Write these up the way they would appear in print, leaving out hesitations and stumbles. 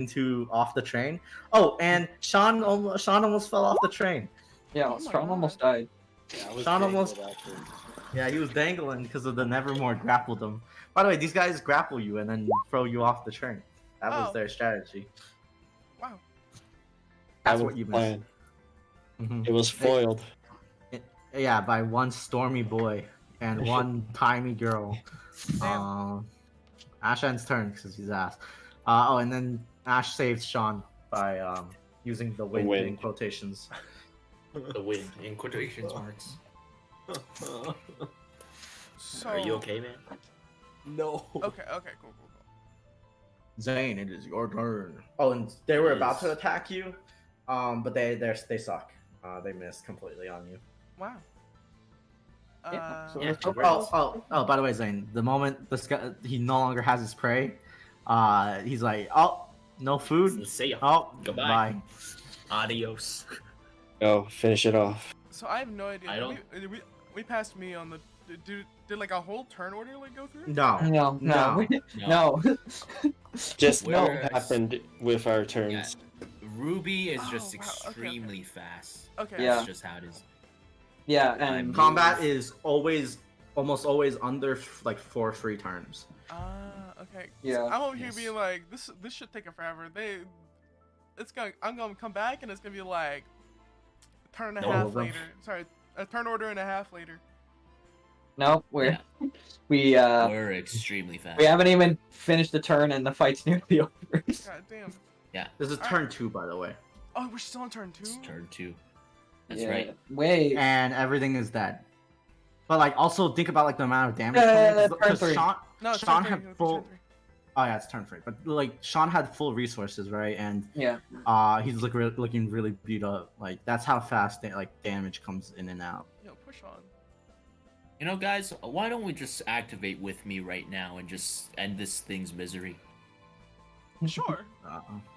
into off the train. Oh, and Sean almost fell off the train. Yeah, Oh my Strong God. almost died. Yeah, I was Sean almost- dangled after. Yeah, he was dangling because of the Nevermore grappled him. By the way, these guys grapple you and then throw you off the train. That was Oh. their strategy. Wow. That's That what was you the missed. plan. Mhm. It was foiled. Yeah, by one stormy boy and one timey girl. Damn. Ashan's turn because he's ass. And then Ash saved Sean by using the wind in wind. quotations. The wind in quotations marks. So. Are you okay, man? No. Okay. Okay. Cool. Zane, it is your turn. Oh, and they were about to Yes. attack you, but they suck. They missed completely on you. Wow. Yeah, so Yeah, let's go congrats. for Oh, by the way, Zane, the moment this guy, he no longer has his prey, he's like, oh, no food. See ya. Oh, Goodbit. bye. Adios. Go finish it off. So I have no idea. I don't- We passed me on the. Did like a whole turn order like go through? No, No. No. Just No. what happened with our turns. Ruby is Oh, just wow, okay, extremely fast. Okay. Yeah. That's just how it is. Yeah, and Combat is almost always under like 4 free turns. Okay. Yeah. So I'm over here Yes. being like, this should take forever. I'm gonna come back and it's gonna be like a turn and a No, half bro. later. Sorry, a turn order and a half later. no, Yeah. we We're extremely fast. we haven't even finished the turn and the fight's nearly over. God damn. This is turn 2, by the way, Oh, we're still on turn 2. It's turn 2. That's Yeah. right. Wait. and everything is dead. But like, also think about like the amount of damage. Turn Because 3. Sean, No, it's Sean turn 3. had full. Oh yeah, it's turn 3. But like, Sean had full resources, right? And Yeah. he's looking really beat up. Like that's how fast damage comes in and out. Yo, push on. You know, guys, why don't we just activate with me right now and just end this thing's misery? Sure.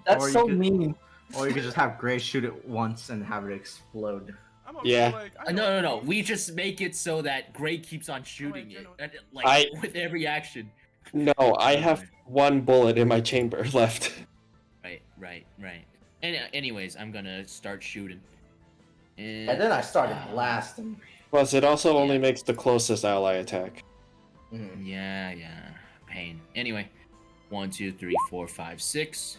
That's Or you so could- mean. Or you could just have Gray shoot it once and have it explode. I'm over Yeah. here like. I No, know. We just make it so that Gray keeps on shooting it, genuine. and, like I- with every action. No, I have one bullet in my chamber left. Right. And anyways, I'm gonna start shooting. And And then I started blasting. Plus, it also only makes the closest ally attack. Mhm. Yeah. Pain. Anyway, 1, 2, 3, 4, 5, 6.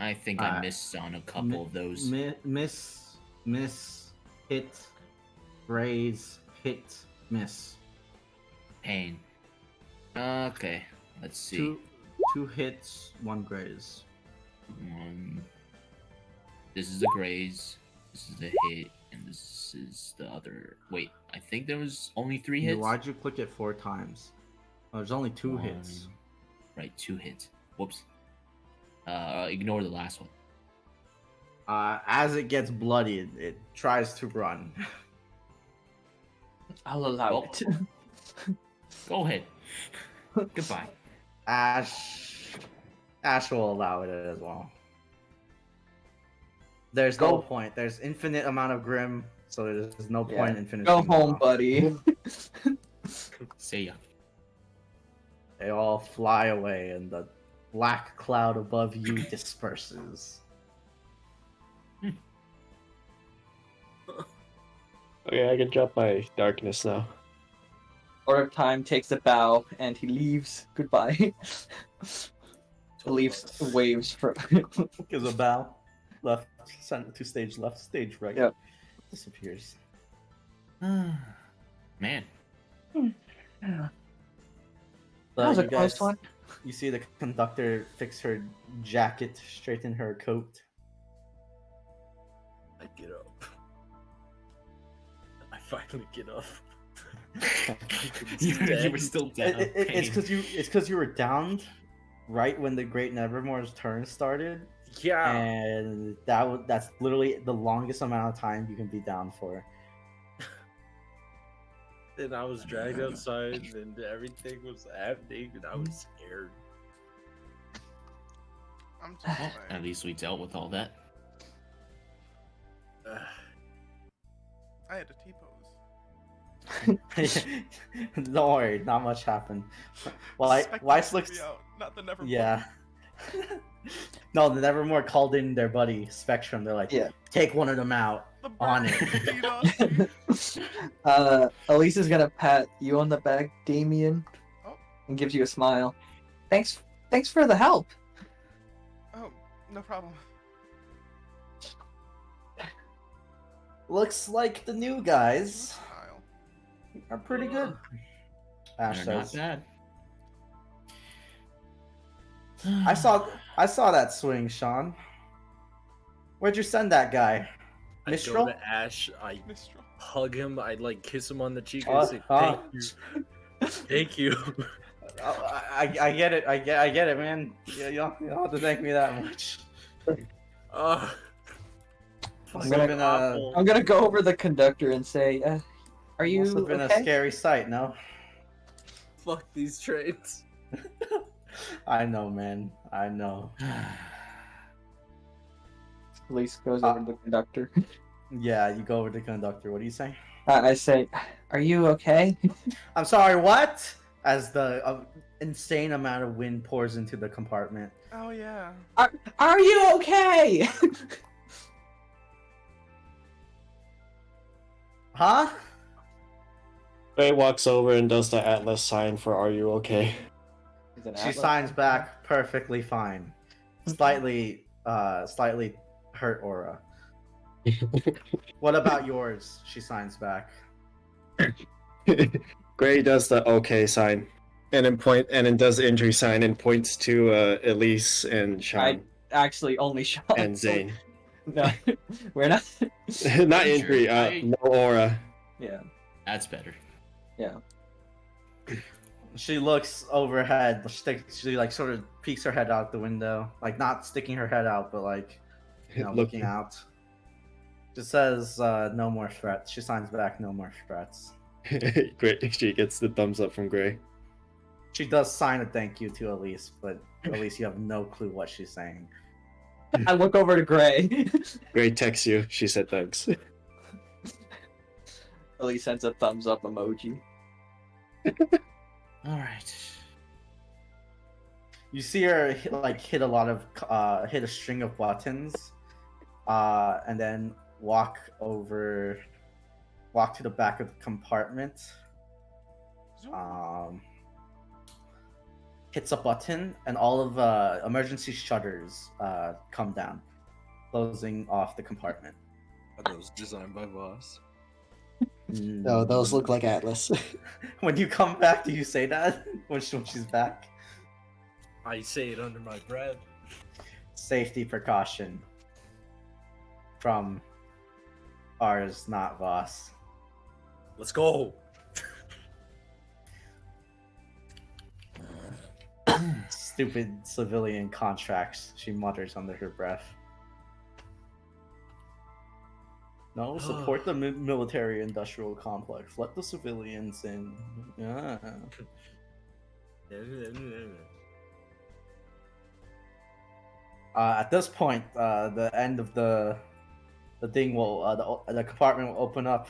I think I missed on a couple of those. Miss, hit, raise, hit, miss. Pain. Okay, let's see. Two hits, 1 graze. This is the graze. This is the hit, and this is the other. Wait, I think there was only 3 hits. Why'd you click it 4 times? Oh, there's only 2 hits. Right, 2 hits. Whoops. Ignore the last one. As it gets bloodied, it tries to run. I'll allow Well, it. Go ahead. Goodbye. Ash will allow it as well. There's Go. no point. There's infinite amount of Grim, so there's no point in finishing. Go them home, off. buddy. See ya. They all fly away, and the black cloud above you disperses. Okay, I can drop my darkness now. Order of Time takes a bow and he leaves. Goodbye. Leaves waves for. Gives a bow. Left, center to stage left, stage right. Yep. Disappears. Man. That was a you close guys- one. You see the conductor fix her jacket, straighten her coat. I get up. I finally get up. You were still down. It's because you were downed right when the Great Nevermore's turn started, Yeah. and that's literally the longest amount of time you can be down for. Then I was dragged outside, and everything was happening, and I was scared. I'm just Well, like, at least we dealt with all that. I had a T-pose. Don't worry, not much happened. Well, Spectre Weiss took looks. me out, not the Nevermore. Yeah, No, the Nevermore called in their buddy Spectrum. They're like, Yeah. take one of them out. The On bird it. beat us. Elise is gonna pat you on the back, Damien, Oh. and gives you a smile. Thanks for the help. Oh, no problem. Looks like the new guys Kyle. are pretty good. Ash They're not says. bad. I saw that swing, Sean. Where'd you send that guy? I Mistral? go to Ash, I Mistral. hug him, I like kiss him on the cheek, Oh, and say, oh. "Thank you, thank you." I get it. I get it, man. You don't have to thank me that much. Uh, Must gonna- have been a, awful. I'm gonna go over the conductor and say, "Are you must have been a okay?" scary sight, no? Fuck these trains. I know, man. I know. Elise goes over to the conductor. Yeah, you go over to the conductor. What do you say? I say, "Are you okay?" I'm sorry, what? As the insane amount of wind pours into the compartment. Oh yeah. Are you okay? Huh? Ray walks over and does the Atlas sign for "Are you okay?" Is it She Atlas? signs back perfectly fine. Slightly hurt aura. What about yours? She signs back. Gray does the "okay" sign, and then does the injury sign and points to Elise and Sean Actually, only Sean. and Zane. No, we're not. Not injury, no aura. Yeah. That's better. She looks overhead. She like sort of peeks her head out the window, like not sticking her head out, but like looking out. Just says no more threats. She signs back, no more threats. Great. She gets the thumbs up from Gray. She does sign a thank you to Elise, but Elise, you have no clue what she's saying. I look over to Gray. Gray texts you. She said thanks. Elise sends a thumbs up emoji. All right. You see her hit a lot of hit a string of buttons, and then walk to the back of the compartment. Zoom. Hits a button, and all of emergency shutters come down, closing off the compartment. Are those designed by Voss? No, those look like Atlas. When you come back, do you say that when she's back? I say it under my breath. Safety precaution from ours, not Voss. Let's go. Stupid civilian contracts, she mutters under her breath. No, support the military-industrial complex. Let the civilians in. Yeah. At this point, the end of the thing will the compartment will open up,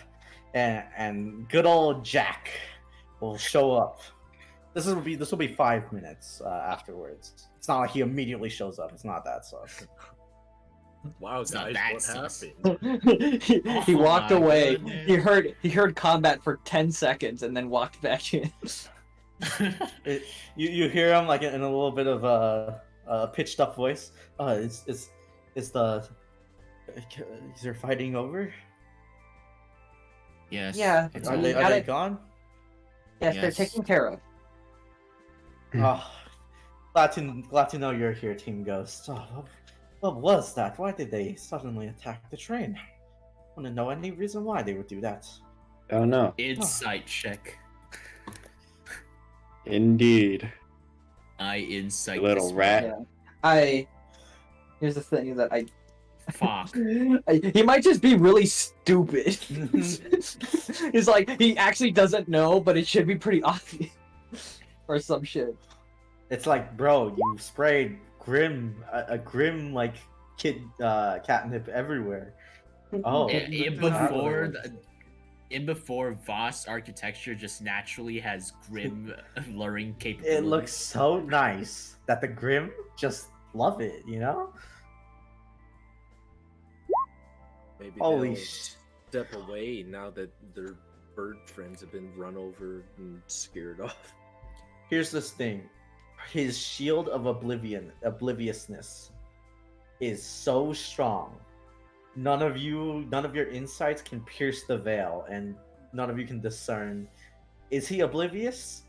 and good old Jack will show up. This will be 5 minutes afterwards. It's not like he immediately shows up. It's not that sus. Wow, It's not guys, that what sus. happened? he Oh walked my away. goodness. He heard combat for 10 seconds and then walked back in. You hear him like in a little bit of a pitched up voice. Is there fighting over? Yes. Yeah. It's Are all- they got it. gone? Yes, they're Yes. taken care of. Oh, glad to know you're here, Team Ghost. Oh, what was that? Why did they suddenly attack the train? Want to know any reason why they would do that? Oh no. Insight check. Indeed. I insight Little this rat. Yeah. Here's the thing that one. Fuck. he might just be really stupid. It's like he actually doesn't know, but it should be pretty obvious. Or some shit. It's like, bro, you sprayed a grim like kid catnip everywhere. Oh, In before Voss architecture just naturally has grim luring it capabilities. looks so nice that the grim just love it, you know? Maybe Holy they'll sh! step away now that their bird friends have been run over and scared off. Here's this thing. His shield of obliviousness is so strong. None of your insights can pierce the veil, and none of you can discern. Is he oblivious?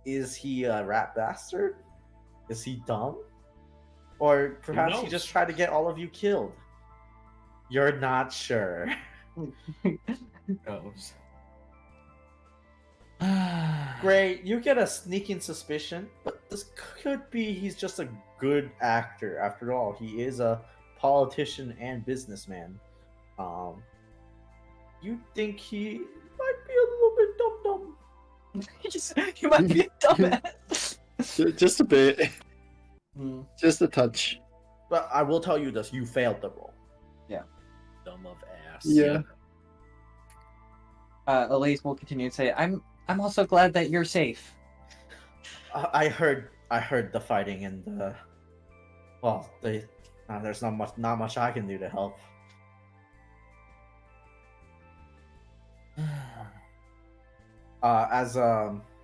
Is he a rat bastard? Is he dumb? Or perhaps he knows? just tried to get all of you killed? You're not sure. Goes. Great, you get a sneaking suspicion, but this could be he's just a good actor. After all, he is a politician and businessman. You think he might be a little bit dumb? You might be a dumbass. Just a bit. Hmm. Just a touch. But I will tell you this: you failed the roll. Dumb of ass. Yeah. Elise will continue to say, I'm also glad that you're safe. I heard the fighting and well, there's not much I can do to help. As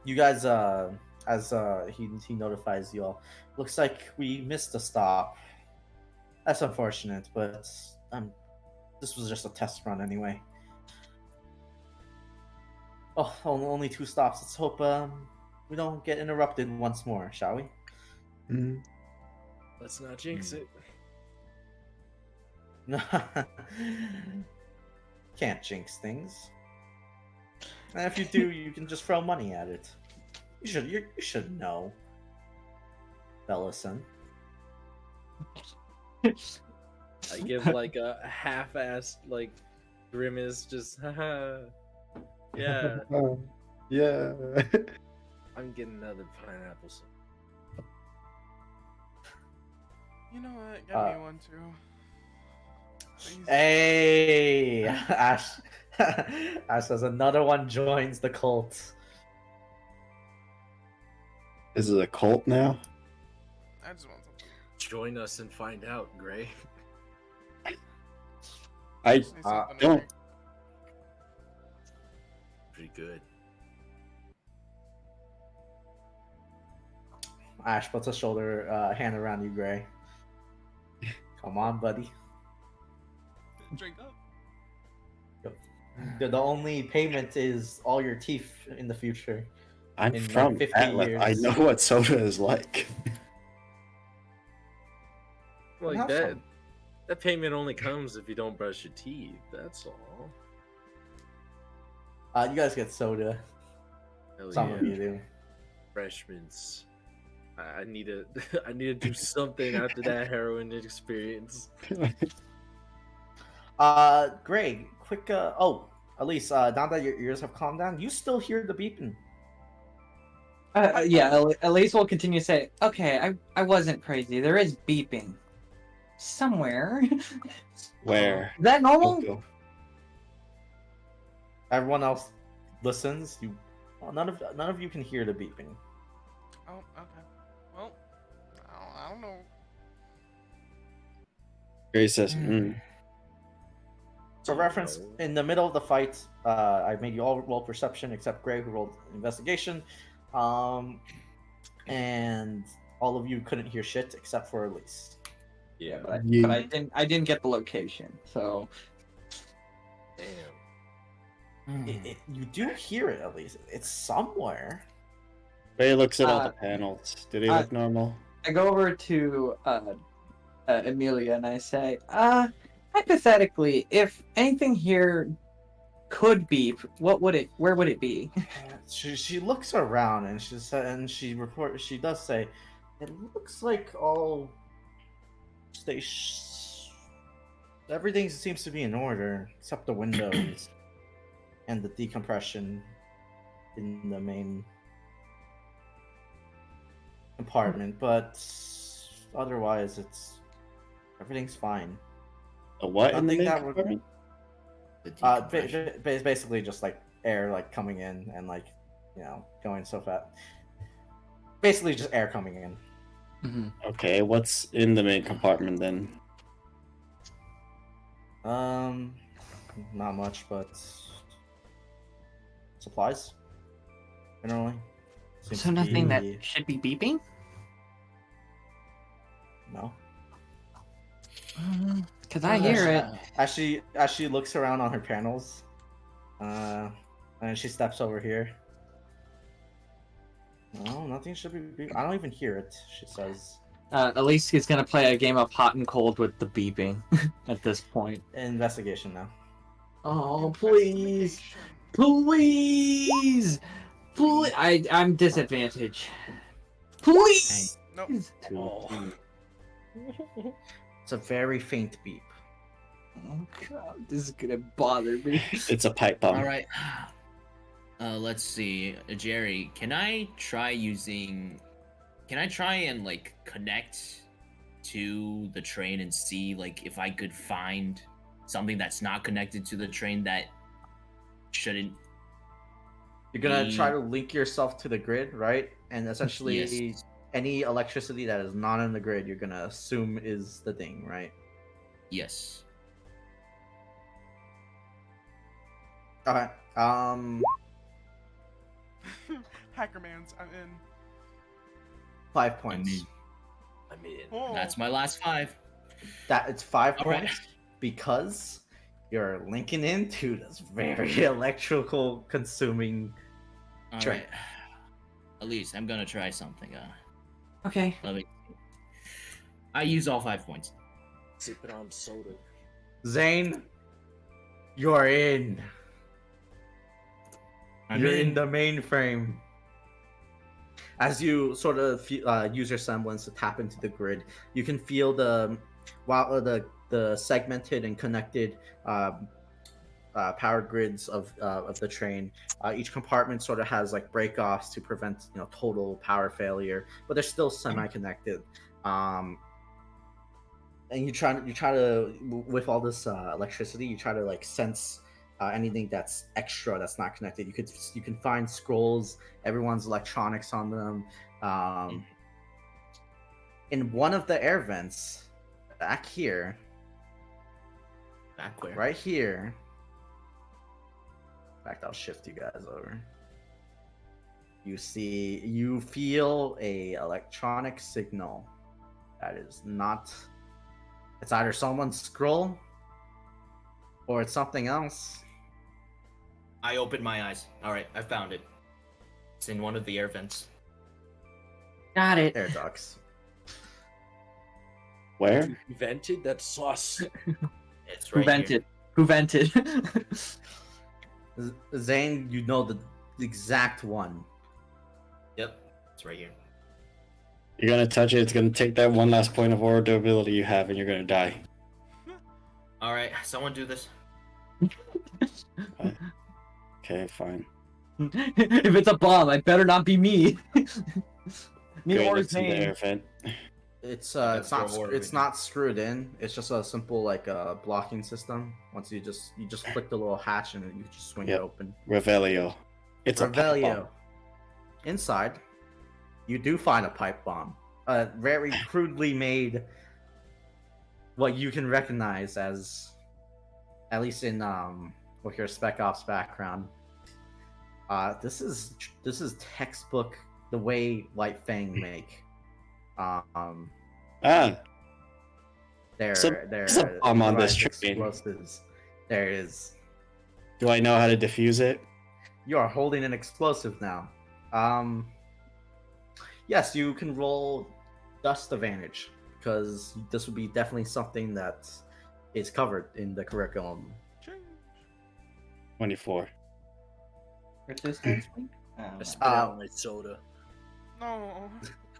you guys as he notifies you all, looks like we missed a stop. That's unfortunate, but this was just a test run anyway. Oh, only 2 stops. Let's hope we don't get interrupted once more, shall we? Mm. Let's not jinx it. Can't jinx things. And if you do, you can just throw money at it. You should know, Bellison. I give like a half-assed like grimace, just haha. Yeah, Yeah. I'm getting another pineapple. You know what? Get me one too. Please. Hey, Ash. Ash says another one joins the cult. Is it a cult now? I just want something. Join us and find out, Gray. I Just need something to don't. drink. Pretty good. Ash puts a hand around you, Gray. Come on, buddy. Drink up. The only payment is all your teeth in the future. I'm In, like, from 50 Atlas. I years. know what soda is like. Like Have that. some. That payment only comes if you don't brush your teeth. That's all. You guys get soda. Hell Some yeah. of you do. Refreshments. I need to. I need to do something after that heroin experience. Greg, quick. Elise, now that your ears have calmed down, you still hear the beeping. Yeah, Elise will continue to say, okay, I wasn't crazy. There is beeping. Somewhere. Is Where? that normal? Go. Everyone else listens. Well, none of you can hear the beeping. Oh, okay. Well, I don't know. Grace says, mm. For reference, in the middle of the fight, I made you all roll perception except Greg, who rolled investigation, and all of you couldn't hear shit except for Elise. Yeah. But Yeah. I didn't get the location, so Damn. You do hear it at least. It's somewhere. Ray looks at all the panels. Do they look normal? I go over to Amelia and I say, hypothetically, if anything here could beep, where would it be? She looks around and she does say, it looks like all everything seems to be in order except the windows and the decompression in the main compartment, but otherwise everything's fine. A what in the Nothing main that would- compartment? The decompression. Basically just like air like coming in and like going so fast. Basically just air coming in. Okay, what's in the main compartment then? Not much, but supplies. Generally. Seems So to nothing that be- should be beeping? No. Because I hear it. As she looks around on her panels, and she steps over here. No, nothing should be. I don't even hear it. She says. At least he's gonna play a game of hot and cold with the beeping at this point. Investigation now. Oh, please. Please! Please! I'm disadvantaged. Please! Nope. It's a very faint beep. Oh god, this is gonna bother me. It's a pipe bomb. All right. Let's see, Jerry. Can I try and like connect to the train and see like if I could find something that's not connected to the train that shouldn't? You're gonna try to link yourself to the grid, right? And essentially, Yes. any electricity that is not in the grid, you're gonna assume is the thing, right? Yes. Okay. Hackermans, I'm in. 5 points. I mean, Oh. that's my last 5. That it's 5 All right. points because you're linking into this very electrical consuming. All Train. right. Elise, I'm gonna try something. Okay. Let me. I use all 5 points. Sipping on soda. Zane, you're in. You're in the mainframe. As you sort of use your semblance to tap into the grid, you can feel the segmented and connected power grids of the train. Each compartment sort of has like break-offs to prevent total power failure, but they're still semi-connected. And you try to with all this electricity, you try to like sense anything that's extra that's not connected. You can find scrolls, everyone's electronics on them. In one of the air vents, back here, Back where? right here. In fact, I'll shift you guys over. You feel a electronic signal that is not. It's either someone's scroll or it's something else. I opened my eyes. All right, I found it. It's in one of the air vents. Got it. Air ducts. Where? Vented? That's sauce. It's Who right vented? Who vented? Zane, you know the exact one. Here. Yep, it's right here. You're gonna touch it. It's gonna take that one last point of aura durability you have, and you're gonna die. All right, someone do this. Okay, fine. If it's a bomb, it better not be me. Me Great, or let's see the Zane. air vent. It's That's not your it's origin. not screwed in. It's just a simple like blocking system. Once you just flick the little hatch and you just swing Yep. it open. Revelio. It's a pipe bomb. Revelio. Inside, you do find a pipe bomb. A very crudely made, what you can recognize as, at least in with your Spec Ops background. This is textbook the way White Fang make. Their there's a bomb on this device train. explosives. There is. Do I know how to defuse it? You are holding an explosive now. Yes, you can roll dust advantage because this would be definitely something that is covered in the curriculum. 24. Resistance? I spit out my soda. No.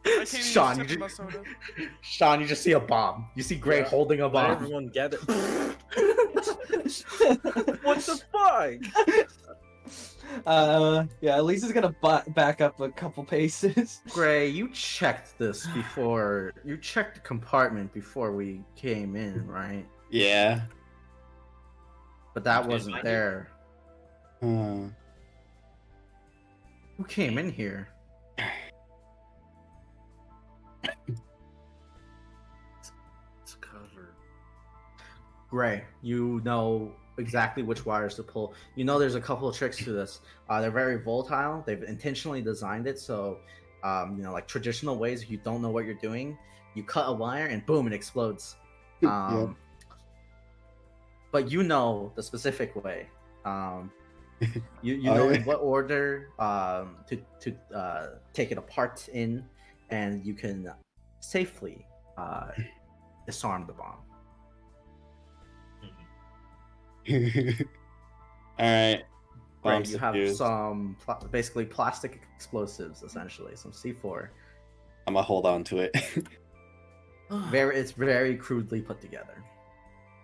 I can't even Sean, sip you my just, soda. Sean, you just see a bomb. You see Gray Yeah. holding a Let bomb. everyone gather. What the fuck? Yeah, Lisa's gonna back up a couple paces. Gray, you checked this before. You checked the compartment before we came in, right? Yeah. But that Okay, wasn't fine. there. Hmm. Who came in here? It's covered. Gray, you know exactly which wires to pull. You know there's a couple of tricks to this. They're very volatile. They've intentionally designed it so, like traditional ways, if you don't know what you're doing, you cut a wire and boom, it explodes. Yep. But you know the specific way. You Oh, know yeah. in what order to take it apart in, and you can safely disarm the bomb. All right. Right, Bombs you have defused. some basically plastic explosives, essentially, some C4. I'm gonna hold on to it. It's very crudely put together.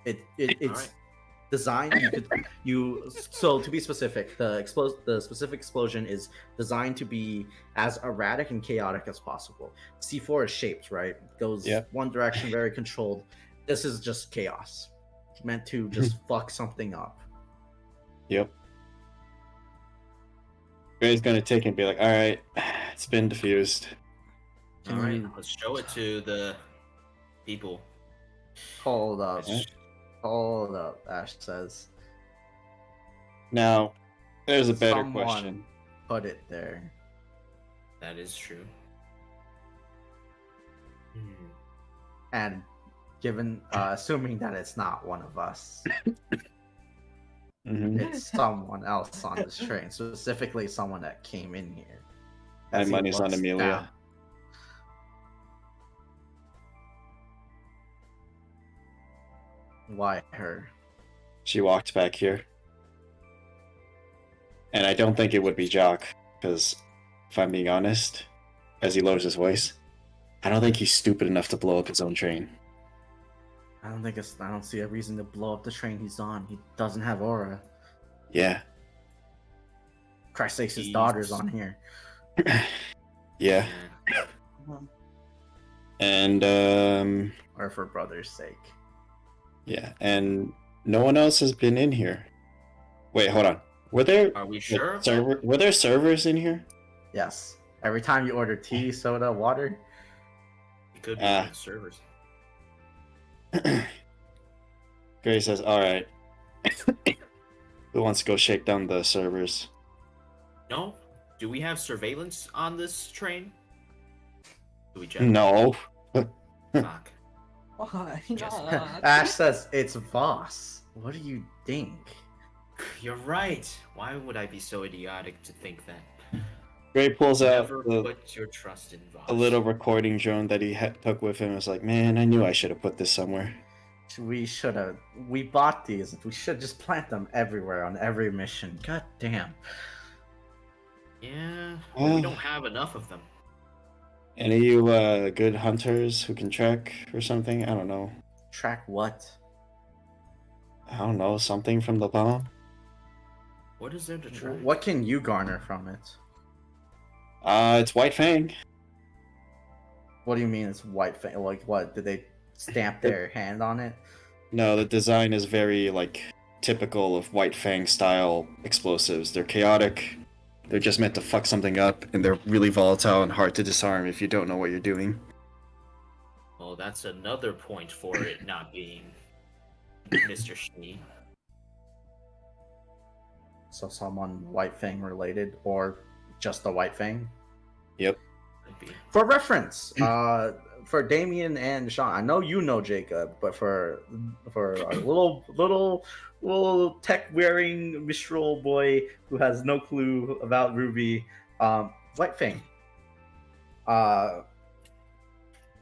It's Alright. designed. So to be specific, the specific explosion is designed to be as erratic and chaotic as possible. C4 is shaped, right? Goes Yep. one direction, very controlled. This is just chaos. It's meant to just fuck something up. Yep. Gray's gonna take it and be like, "All right, it's been defused." Can All right, you let's show it to the people. hold up? Yeah. Hold up, Ash says. Now, there's a better Someone question. Put it there. That is true. And given, assuming that it's not one of us, Mhm. it's someone else on this train, specifically someone that came in here. My As he money's on looks Amelia. down. Why her? She walked back here. And I don't think it would be Jock, because if I'm being honest, as he lowers his voice, I don't think he's stupid enough to blow up his own train. I don't see a reason to blow up the train he's on. He doesn't have aura. Yeah. Christ sakes, his He's- daughter's on here. Yeah. And Or for brother's sake. yeah, and no one else has been in here. Wait, hold on. Were there Are we sure? of that? were there servers in here? Yes. Every time you order tea, soda, water, It could be Ah. on servers. Gray says, "All right." Who wants to go shake down the servers? No? Do we have surveillance on this train? Do we check? No. Fuck. Why Yes. not? Ash says it's Voss. What do you think? You're right. Why would I be so idiotic to think that? Gray pulls out Never the put your trust in Voss. a little recording drone that he took with him. Was like, "Man, I knew I should have put this somewhere." We bought these. We should just plant them everywhere on every mission. God damn. Yeah, Well- we don't have enough of them. Any of you good hunters who can track or something? I don't know. Track what? I don't know, something from the bomb? What is there to try? What can you garner from it? It's White Fang. What do you mean it's white fang? Like what? Did they stamp their hand on it? No, the design is very, like, typical of White Fang style explosives. They're chaotic, they're just meant to fuck something up, and they're really volatile and hard to disarm if you don't know what you're doing. Well, that's another point for it not being Mr. Schnee. So someone white fang related, or just the white fang? Yep. Could be. For reference, for Damien and Sean, I know you know Jacob, but for a little tech wearing Mistral boy who has no clue about Ruby, White Fang.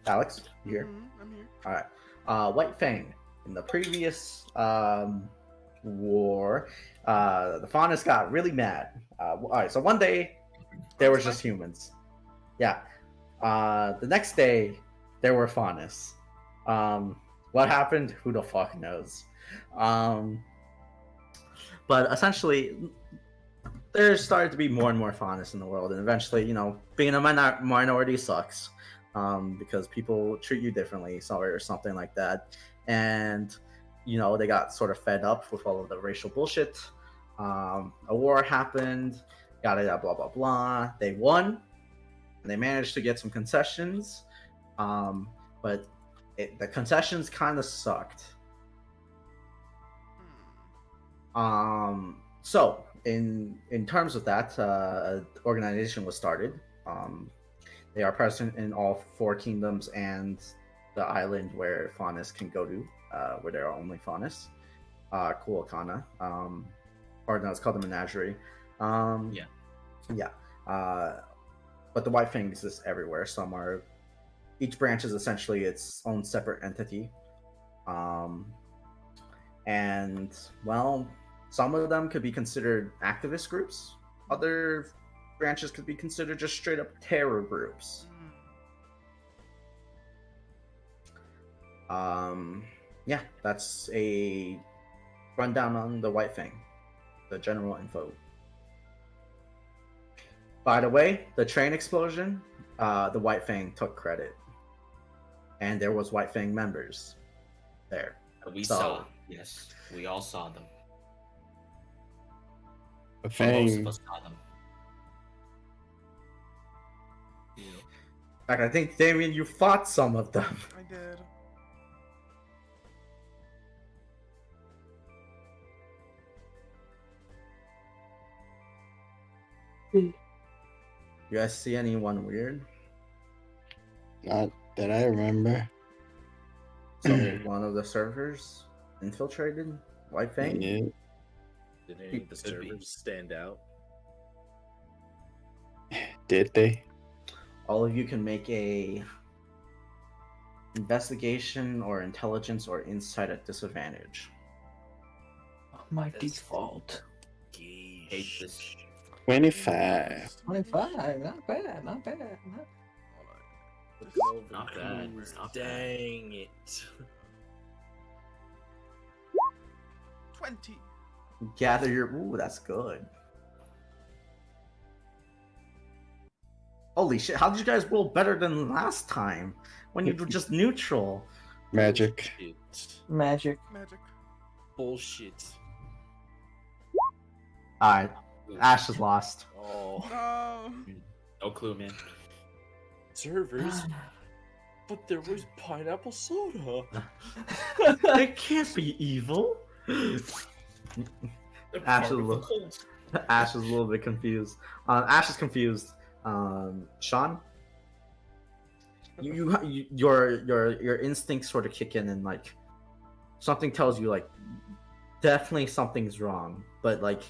Alex, you here? I'm here. All right. White Fang. In the previous war, the Faunus got really mad. All right. So one day, there was just humans. Yeah. The next day, there were Faunus. What happened? Who the fuck knows? But essentially, there started to be more and more Faunus in the world, and eventually, being a minority sucks, because people treat you differently, or something like that. And they got sort of fed up with all of the racial bullshit. A war happened. Yada yada blah blah blah. They won. And they managed to get some concessions, but the concessions kind of sucked. So in terms of that, an organization was started. They are present in all 4 kingdoms and the island where Faunus can go to, where there are only Faunus. Kuokana. Or no, it's called the Menagerie. Yeah. But the White Fang exists everywhere. Each branch is essentially its own separate entity. And, well, some of them could be considered activist groups. Other branches could be considered just straight up terror groups. Yeah, that's a rundown on the White Fang, the general info. By the way, the train explosion, the White Fang took credit, and there was White Fang members there. We saw. Yes, we all saw them. The Well, most of Fang. us saw them. In fact, I think, Damien, you fought some of them. I did. You guys see anyone weird? Not that I remember. So one of the servers infiltrated White Fang? Yeah. Did any of the Could be. servers stand out? Did they? All of you can make a investigation or intelligence or insight at disadvantage. My That's- default. Hate this. 25. 25. Not bad. Not bad. Not... Looking over Not that. bad, not bad. Dang it. 20. Gather your... Ooh, that's good. Holy shit, how did you guys roll better than last time? When you were just neutral. Magic. Bullshit. Magic. Magic. Bullshit. Alright, Ash is lost. Oh, No. No clue, man. servers. But there was pineapple soda. It can't be evil. Ash is a little, Ash is a little bit confused. Ash is confused. Sean, your instincts sort of kick in, and like something tells you like definitely something's wrong, but like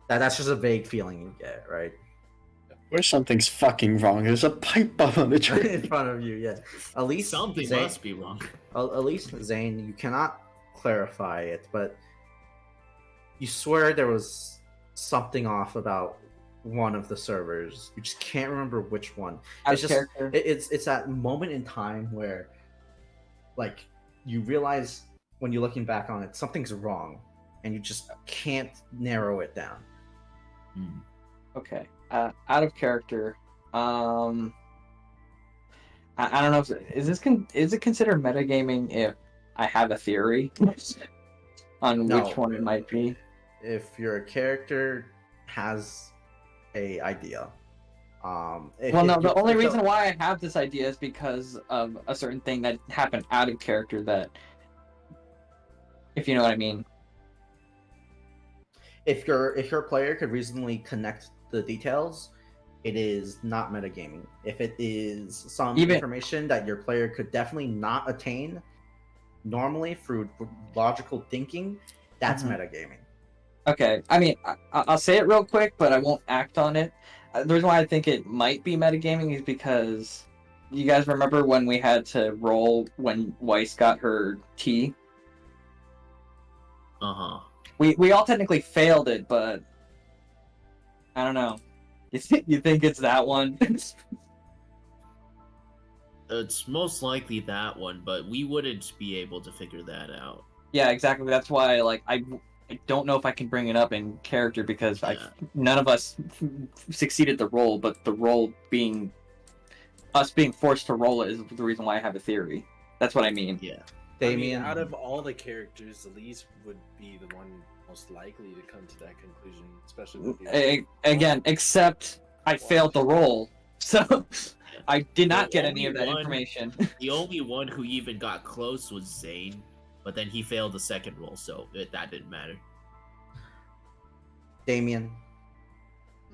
that's just a vague feeling you get, right? Where something's fucking wrong. There's a pipe bomb on the In train. front of you, yeah. At least Something Zane, must be wrong. at least Zane, you cannot clarify it, but you swear there was something off about one of the servers. You just can't remember which one. Out It's of just character. it's that moment in time where like you realize when you're looking back on it something's wrong and you just can't narrow it down. Hmm. Okay. Out of character. I don't know if is it considered metagaming if I have a theory on No. which one it might be? If your character has a idea. Well, no. The only reason why I have this idea is because of a certain thing that happened out of character. That, if you know what I mean. If your player could reasonably connect the details, it is not metagaming. If it is some information that your player could definitely not attain normally through logical thinking, that's metagaming. Okay, I mean, I'll say it real quick, but I won't act on it. The reason why I think it might be metagaming is because you guys remember when we had to roll when Weiss got her tea? Uh-huh. We all technically failed it, but I don't know. You think it's that one? It's most likely that one, but we wouldn't be able to figure that out. Yeah, exactly. That's why, like, I don't know if I can bring it up in character because none of us succeeded the roll, but the roll being us being forced to roll it is the reason why I have a theory. That's what I mean. Yeah. Damien, out of all the characters, Elise would be the one most likely to come to that conclusion, especially with the Again, except I failed the roll, so I did not The get any of that only one- information. The only one who even got close was Zane, but then he failed the second roll, so that didn't matter. Damien,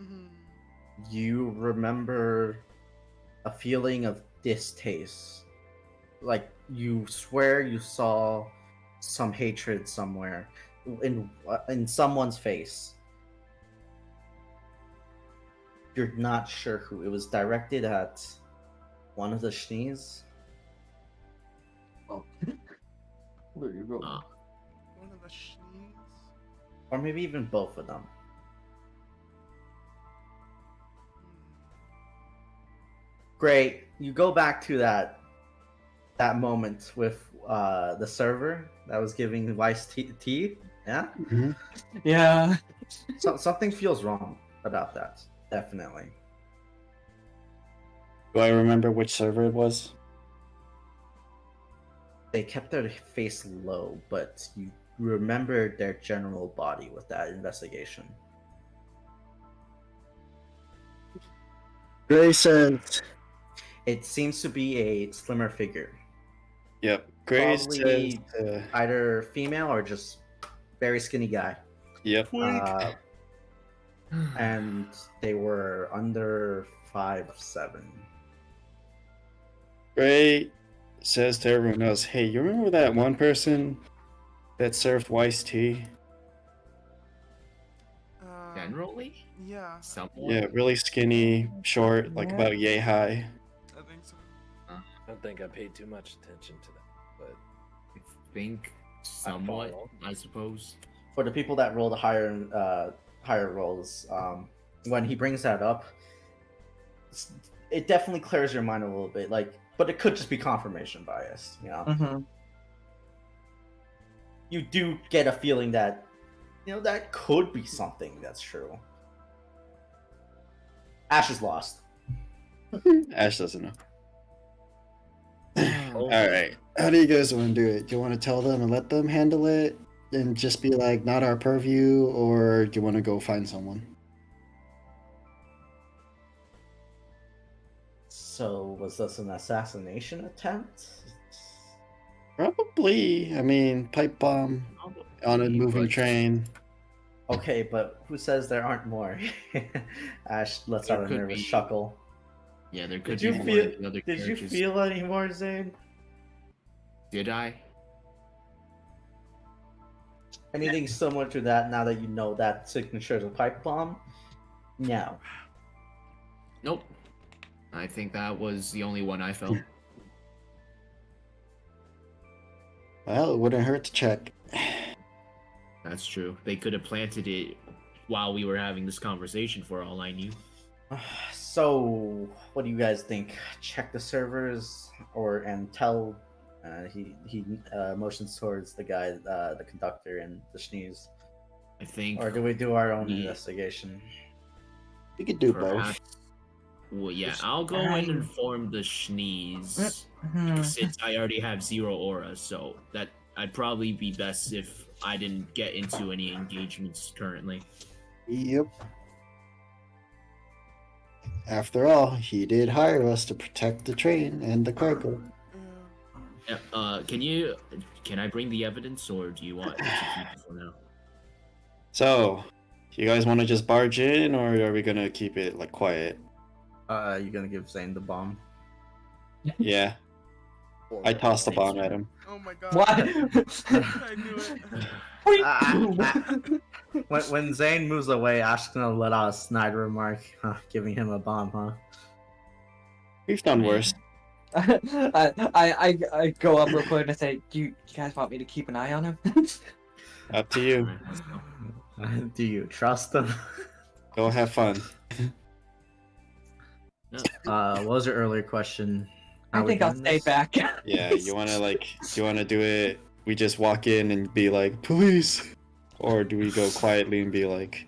Mhm. you remember a feeling of distaste. Like you swear you saw some hatred somewhere in someone's face. You're not sure who. It was directed at one of the Shnees. Well, there you go. One of the Shnees. Or maybe even both of them. Great. You go back to that moment with the server that was giving Vice tea. Yeah? Mhm. Yeah. Something feels wrong about that. Definitely. Do I remember which server it was? They kept their face low, but you remember their general body with that investigation. Gray says. It seems to be a slimmer figure. Yep. Gray says. Probably either female or just very skinny guy. Yep. And they were under 5'7". Gray says to everyone else, "Hey, you remember that one person that served Weiss tea? Generally, Yeah, someone. Yeah, really skinny, short, like about yay high." I think so. I don't think I paid too much attention to that, but I think somewhat, follow. I suppose. For the people that rolled higher rolls, when he brings that up, it definitely clears your mind a little bit. But it could just be confirmation bias. You know, Mm-hmm. you do get a feeling that that could be something that's true. Ash is lost. Ash doesn't know. All right. How do you guys want to do it? Do you want to tell them and let them handle it and just be like, not our purview, or do you want to go find someone? So was this an assassination attempt? Probably. I mean, pipe bomb on a moving But train. Okay, but who says there aren't more? Ash lets There out a could nervous be. chuckle. Yeah, there could Did you be more feel? of the other Did you characters. feel any more, Zane? Did I? Anything similar to that? Now that you know that signature is a pipe bomb? No. Nope. I think that was the only one I felt. Well, it wouldn't hurt to check. That's true. They could have planted it while we were having this conversation, for all I knew. So, what do you guys think? Check the servers, and tell. He motions towards the guy, the conductor, and the Shnees. I think. Or do we do our own Yeah. investigation? You could do perhaps. both. Well, yeah, Just- I'll go and inform the Shnees. Mm-hmm. Since I already have 0 aura, so that I'd probably be best if I didn't get into any engagements currently. Yep. After all, he did hire us to protect the train and the cargo. Yeah. Can I bring the evidence, or do you want to keep it for now? So, you guys want to just barge in, or are we gonna keep it like quiet? You gonna give Zane the bomb? Yeah, I tossed the bomb at him. Oh my god. What? I knew it. When Zane moves away, Ash's gonna let out a snide remark, giving him a bomb, huh? We've done worse. I go up real quick and I say, "Do you guys want me to keep an eye on him?" Up to you. Alright, let's go. Do you trust him? Go have fun. What was your earlier question? I Are we think I'll doing stay this? back. Yeah, you wanna do it? We just walk in and be like, police, or do we go quietly and be like,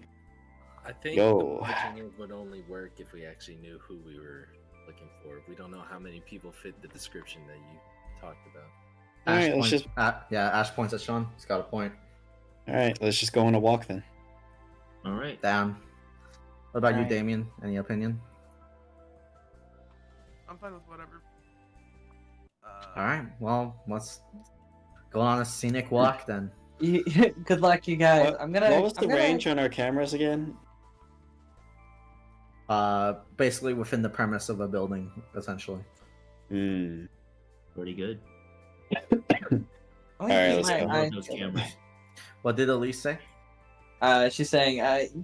I think Yo. the barging would only work if we actually knew who we were looking for. We don't know how many people fit the description that you talked about. all Ash right, let's points, just Ash points at Sean. He's got a point. let's just go on a walk then. All right. Down. What about you, Alright. Damien? Any opinion? I'm fine with whatever. All right. Well, let's go on a scenic walk then. Good luck, you guys. What was the range on our cameras again? Basically within the premise of a building, essentially. Hmm. Pretty good. All right, let's go. I love those cameras. What did Elise say? She's saying,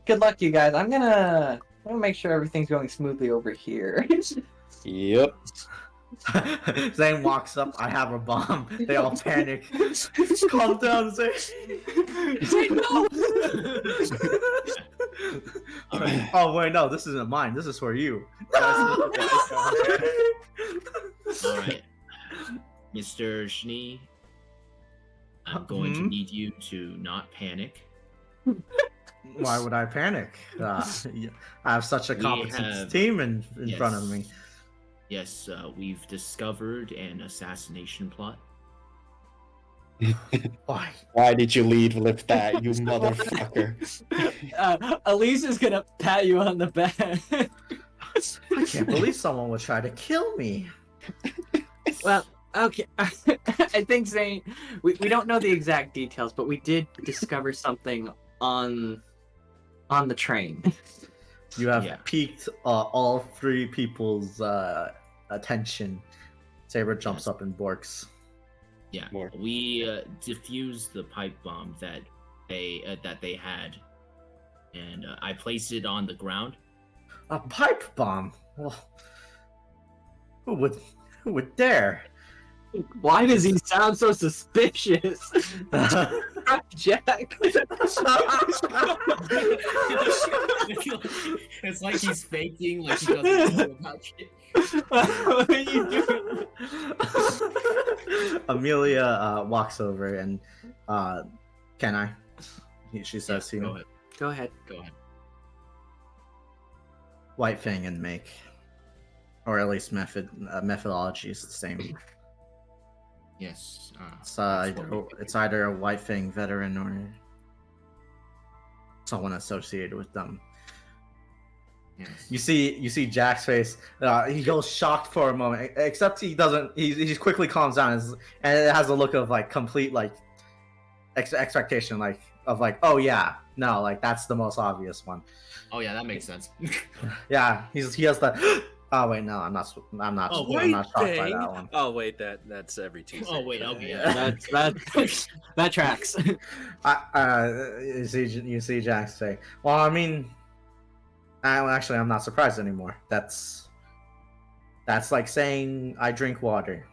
"Good luck, you guys. I'm gonna make sure everything's going smoothly over here." Yep. Zane walks up. I have a bomb. They all panic. Calm down, Zane. Zane, no. Oh wait, no. This isn't mine. This is for you. All right, Mr. Schnee, I'm going to need you to not panic. Why would I panic? I have such a competent team in front of me. Yes, we've discovered an assassination plot. Why? Why did you lead with that, you motherfucker? Elise is gonna pat you on the back. I can't believe someone would try to kill me. Well, okay. I think Zane, we don't know the exact details, but we did discover something on the train. You have piqued all three people's attention. Saber jumps up and borks. Yeah, More. we defused the pipe bomb that they had, and I placed it on the ground. A pipe bomb? Well, who would dare? Why does he sound so suspicious? Jack. It's like he's faking, like he doesn't know about shit. What are you doing? Amelia walks over and can I? She says to you. Go ahead. Go ahead. White Fang and make, or at least methodology is the same. Yes. It's either a White Fang veteran or someone associated with them. Yes. You see Jack's face. He goes shocked for a moment, except he doesn't. He just quickly calms down, and it has a look of like complete like expectation, like oh yeah, no, like that's the most obvious one. Oh yeah, that makes sense. Yeah, he has the. Oh wait, no, I'm not shocked by that one. Oh wait, that's every Tuesday. Oh wait, okay, yeah. That tracks. You see Jack say, "Well, I mean, I'm not surprised anymore. That's like saying I drink water.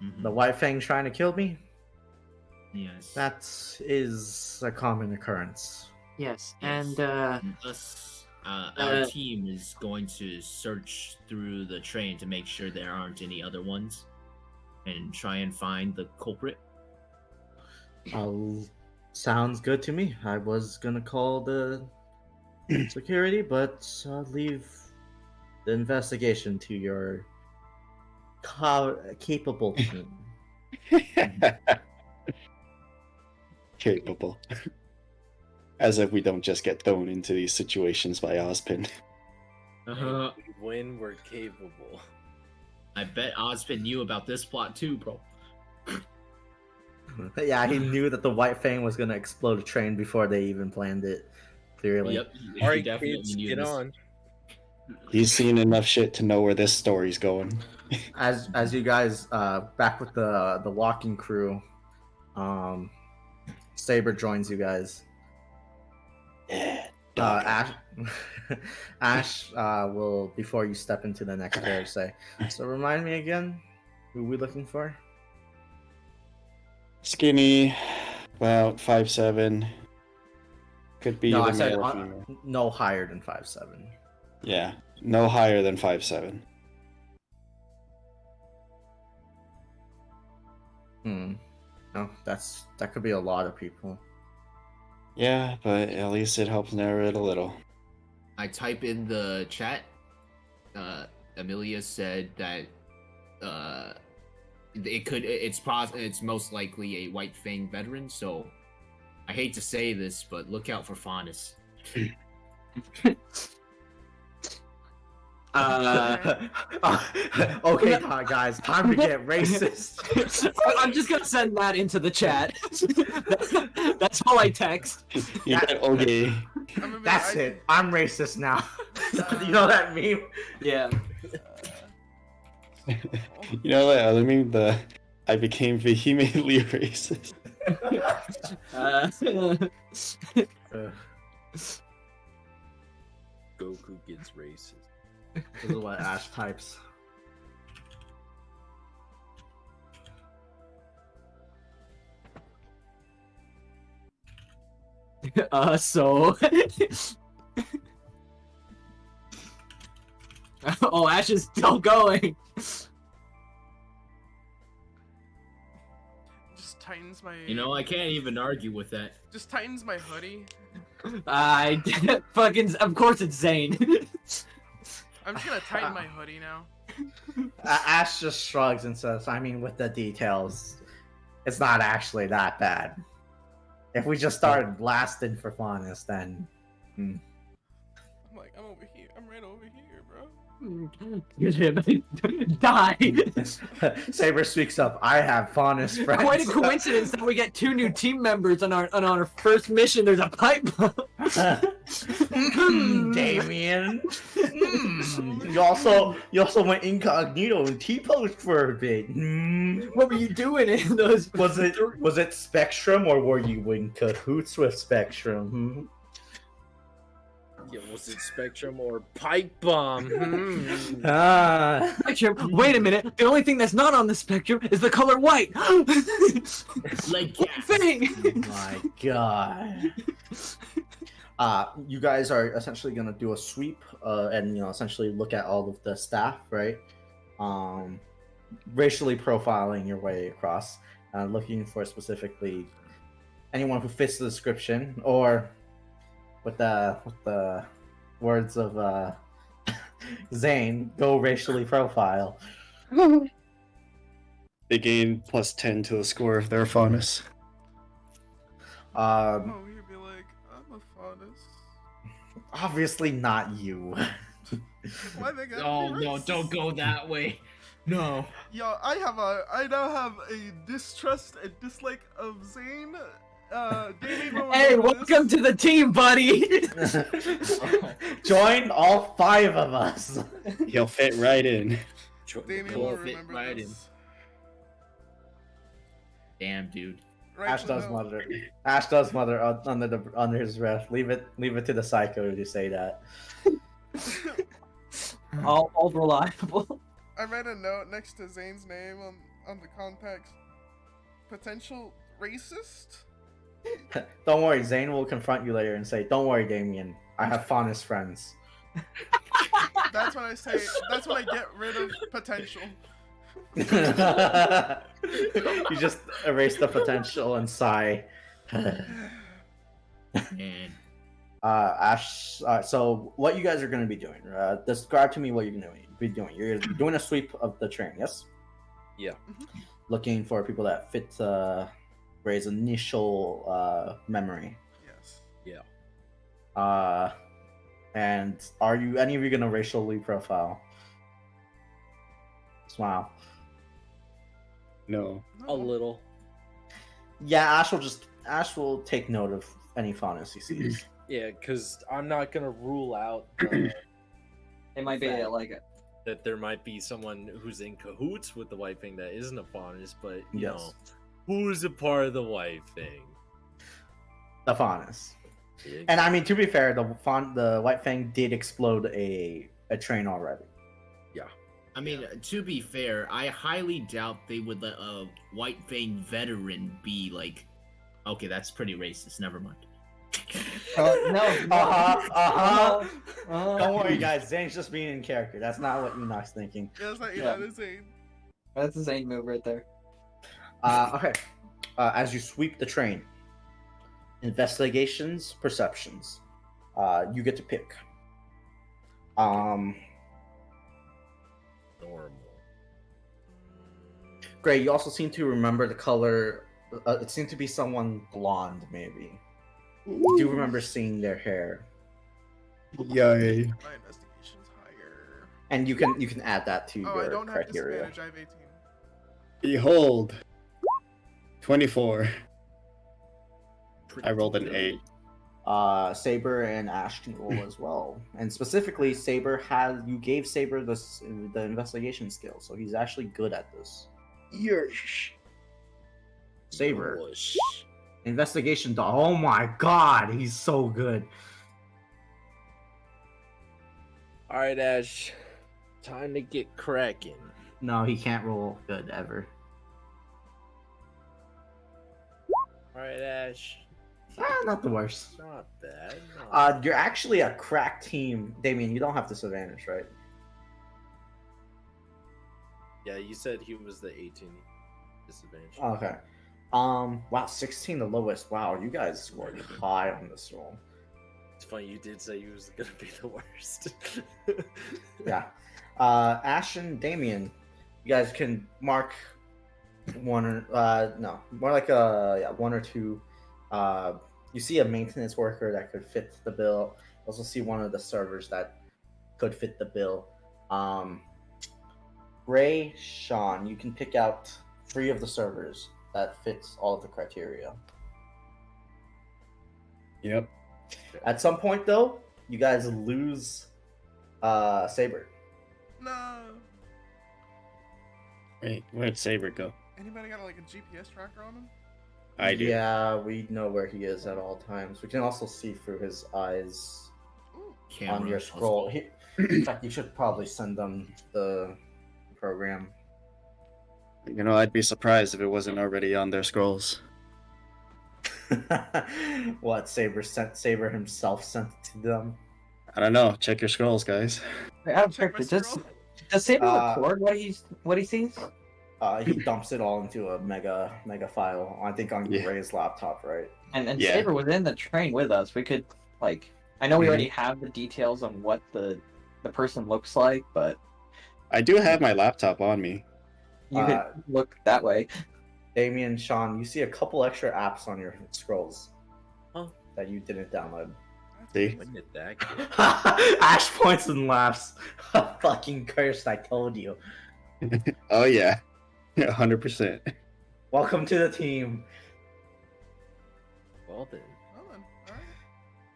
Mhm. The White Fang trying to kill me. Yes. That is a common occurrence." Yes, Yes. and Our team is going to search through the train to make sure there aren't any other ones, and try and find the culprit. Sounds good to me. I was gonna call the security, but I'll leave the investigation to your capable team. Capable. As if we don't just get thrown into these situations by Ozpin. When we're capable. I bet Ozpin knew about this plot too, bro. Yeah, he knew that the White Fang was gonna explode a train before they even planned it. Clearly. Yep. All right, he definitely kids, knew get this. on. He's seen enough shit to know where this story's going. As you guys back with the walking crew, Saber joins you guys. Ash will, before you step into the next carriage, say, "So remind me again, who we looking for?" Skinny, about 5'7". Could be No, I either said male or female. no higher than 5'7". Yeah, no higher than 5'7". No, that could be a lot of people. Yeah, but at least it helps narrow it a little. I type in the chat. Amelia said that it's most likely a White Fang veteran. So I hate to say this, but look out for Faunus. Okay, guys, time to get racist. I'm just gonna send that into the chat. That's all I text. You get okay. I'm gonna be That's like, it. I'm racist now. You know that meme? Yeah. You know that other meme? I became vehemently racist. Goku gets racist. This is what Ash types. So. Oh, Ash is still going. just tightens my. You know, I can't even argue with that. Just tightens my hoodie. I fucking. Of course, it's Zane. I'm just gonna tighten my hoodie now. Ash just shrugs and says, I mean, with the details, it's not actually that bad. If we just started blasting for funness, then... I'm like, I'm over here. I'm right over here, bro. Die. Saber speaks up. I have faunus friends. Quite a coincidence that we get 2 new team members on our first mission. There's a pipe bomb. Damien. You also went incognito and T-posed for a bit. What were you doing in those? Was it Spectrum or were you in cahoots with Spectrum? Yeah, was it Spectrum or Pipe Bomb? Spectrum. Wait a minute. The only thing that's not on the spectrum is the color white. Like, Thing. My God. You guys are essentially gonna do a sweep, and essentially look at all of the staff, right? Racially profiling your way across, looking for specifically anyone who fits the description, or with the words of Zane, go racially profile. They gain +10 to the score of their faunus. Oh, he'd be like, I'm a faunus. Obviously not you. Why they gotta oh be no, racist? don't go that way. No. Yo, I now have a distrust and dislike of Zane. Damien will Hey, remember welcome this. to the team, buddy. Join all 5 of us. He'll fit right in. Damien Will will fit remember right this. Damn, dude. Ash does now. mother. Ash does mother under his breath. Leave it to the psycho to say that. All reliable. I read a note next to Zane's name on the context. Potential racist? Don't worry, Zane will confront you later and say, "Don't worry, Damien. I have faunus friends." That's when I say. That's when I get rid of potential. You just erase the potential and sigh. Man. Ash. So, what you guys are going to be doing? Describe to me what you're going to be doing. You're doing a sweep of the train, yes? Yeah. Looking for people that fit Ray's initial memory. Yes. Yeah. And are you any of you going to racially profile? Smile. No. A little. Yeah, Ash will take note of any faunus he sees. Yeah, because I'm not gonna rule out It might be like that there might be someone who's in cahoots with the white thing that isn't a faunus, but you Yes. know, who's a part of the white thing? The faunus. And I mean, to be fair, the White Fang did explode a train already. I mean, to be fair, I highly doubt they would let a White Fang veteran be like. Okay, that's pretty racist. Never mind. Don't worry, guys. Zane's just being in character. That's not what Enoch's thinking. Yeah, that's not Yeah. that is Zane. That's the Zane move right there. Okay. As you sweep the train, investigations, perceptions. You get to pick. Normal. Gray, you also seem to remember the color. It seemed to be someone blonde, maybe. You do remember seeing their hair. Yay. My investigation's higher. And you can add that to Oh, I your don't have criteria. disadvantage. I have 18. Behold. 24. Pretty I rolled an good. 8. Saber and Ash can roll as well. And specifically, you gave Saber the investigation skill, so he's actually good at this. Yeesh. Saber, Yosh. investigation dog. Oh my god, he's so good. All right, Ash. Time to get cracking. No, he can't roll good ever. All right, Ash. Not the worst. Not bad. Not You're actually a crack team, Damien. You don't have disadvantage, right? Yeah, you said he was the 18 disadvantage. Okay. Wow, 16 the lowest. Wow, you guys scored high on this roll. It's funny you did say he was gonna be the worst. Yeah. Ash and Damien, you guys can mark one or more like one or two. You see a maintenance worker that could fit the bill. You also see one of the servers that could fit the bill. Ray, Sean, you can pick out 3 of the servers that fits all of the criteria. Yep. At some point, though, you guys lose Saber. No. Wait, where'd Saber go? Anybody got like a GPS tracker on him? I do. Yeah, we know where he is at all times. We can also see through his eyes Ooh. on your scroll. In fact, you should probably send them the program. You know, I'd be surprised if it wasn't already on their scrolls. What, Saber himself sent it to them? I don't know. Check your scrolls, guys. Wait, out of Check my character, scroll. does Saber Uh, record what he sees? He dumps it all into a mega file. I think on Yeah. Ray's laptop, right? And Yeah. Saber was in the train with us. We could I know we Mhm. already have the details on what the person looks like, but I do have my laptop on me. you could look that way. Damien, Sean, you see a couple extra apps on your scrolls Huh? that you didn't download. That's See? crazy. When did that get? Ash points and laughs. Fucking cursed, I told you. Oh yeah. 100%. Welcome to the team. Well then. Well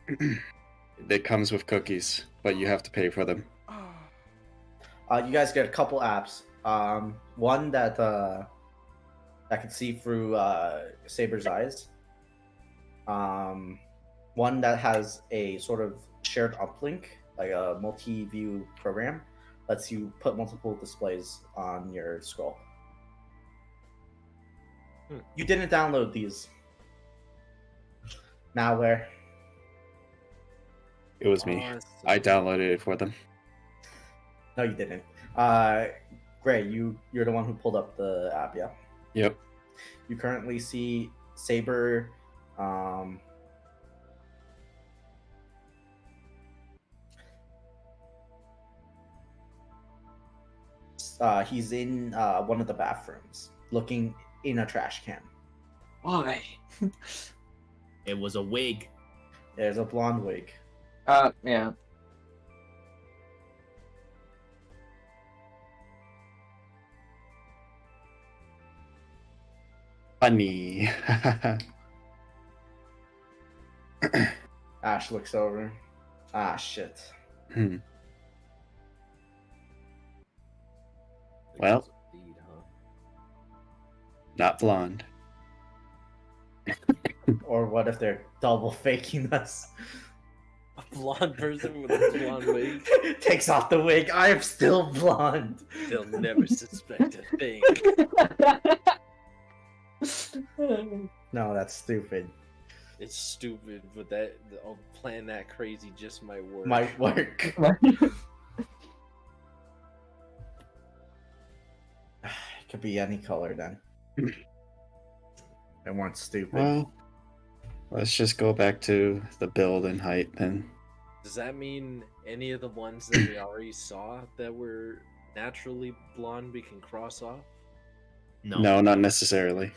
then, alright. It comes with cookies, but you have to pay for them. Oh, You guys get a couple apps. One that can see through Saber's eyes. One that has a sort of shared uplink, like a multi-view program, lets you put multiple displays on your scroll. You didn't download these. Malware. It was me. Awesome. I downloaded it for them. No, you didn't. Gray, you're the one who pulled up the app, yeah? Yep. You currently see Saber. He's in one of the bathrooms, looking in a trash can. Why? It was a wig. There's a blonde wig. Yeah. Funny. Ash looks over. Ah, shit. Hmm. Well, Indeed, huh? not blonde. Or what if they're double faking us? A blonde person with a blonde wig. Takes off the wig. I am still blonde. They'll never suspect a thing. No, that's stupid. It's stupid, but I'll plan that crazy just might work. Might work. It could be any color then. They weren't stupid. Well, let's just go back to the build and height then. Does that mean any of the ones that we already saw that were naturally blonde we can cross off? No, not necessarily.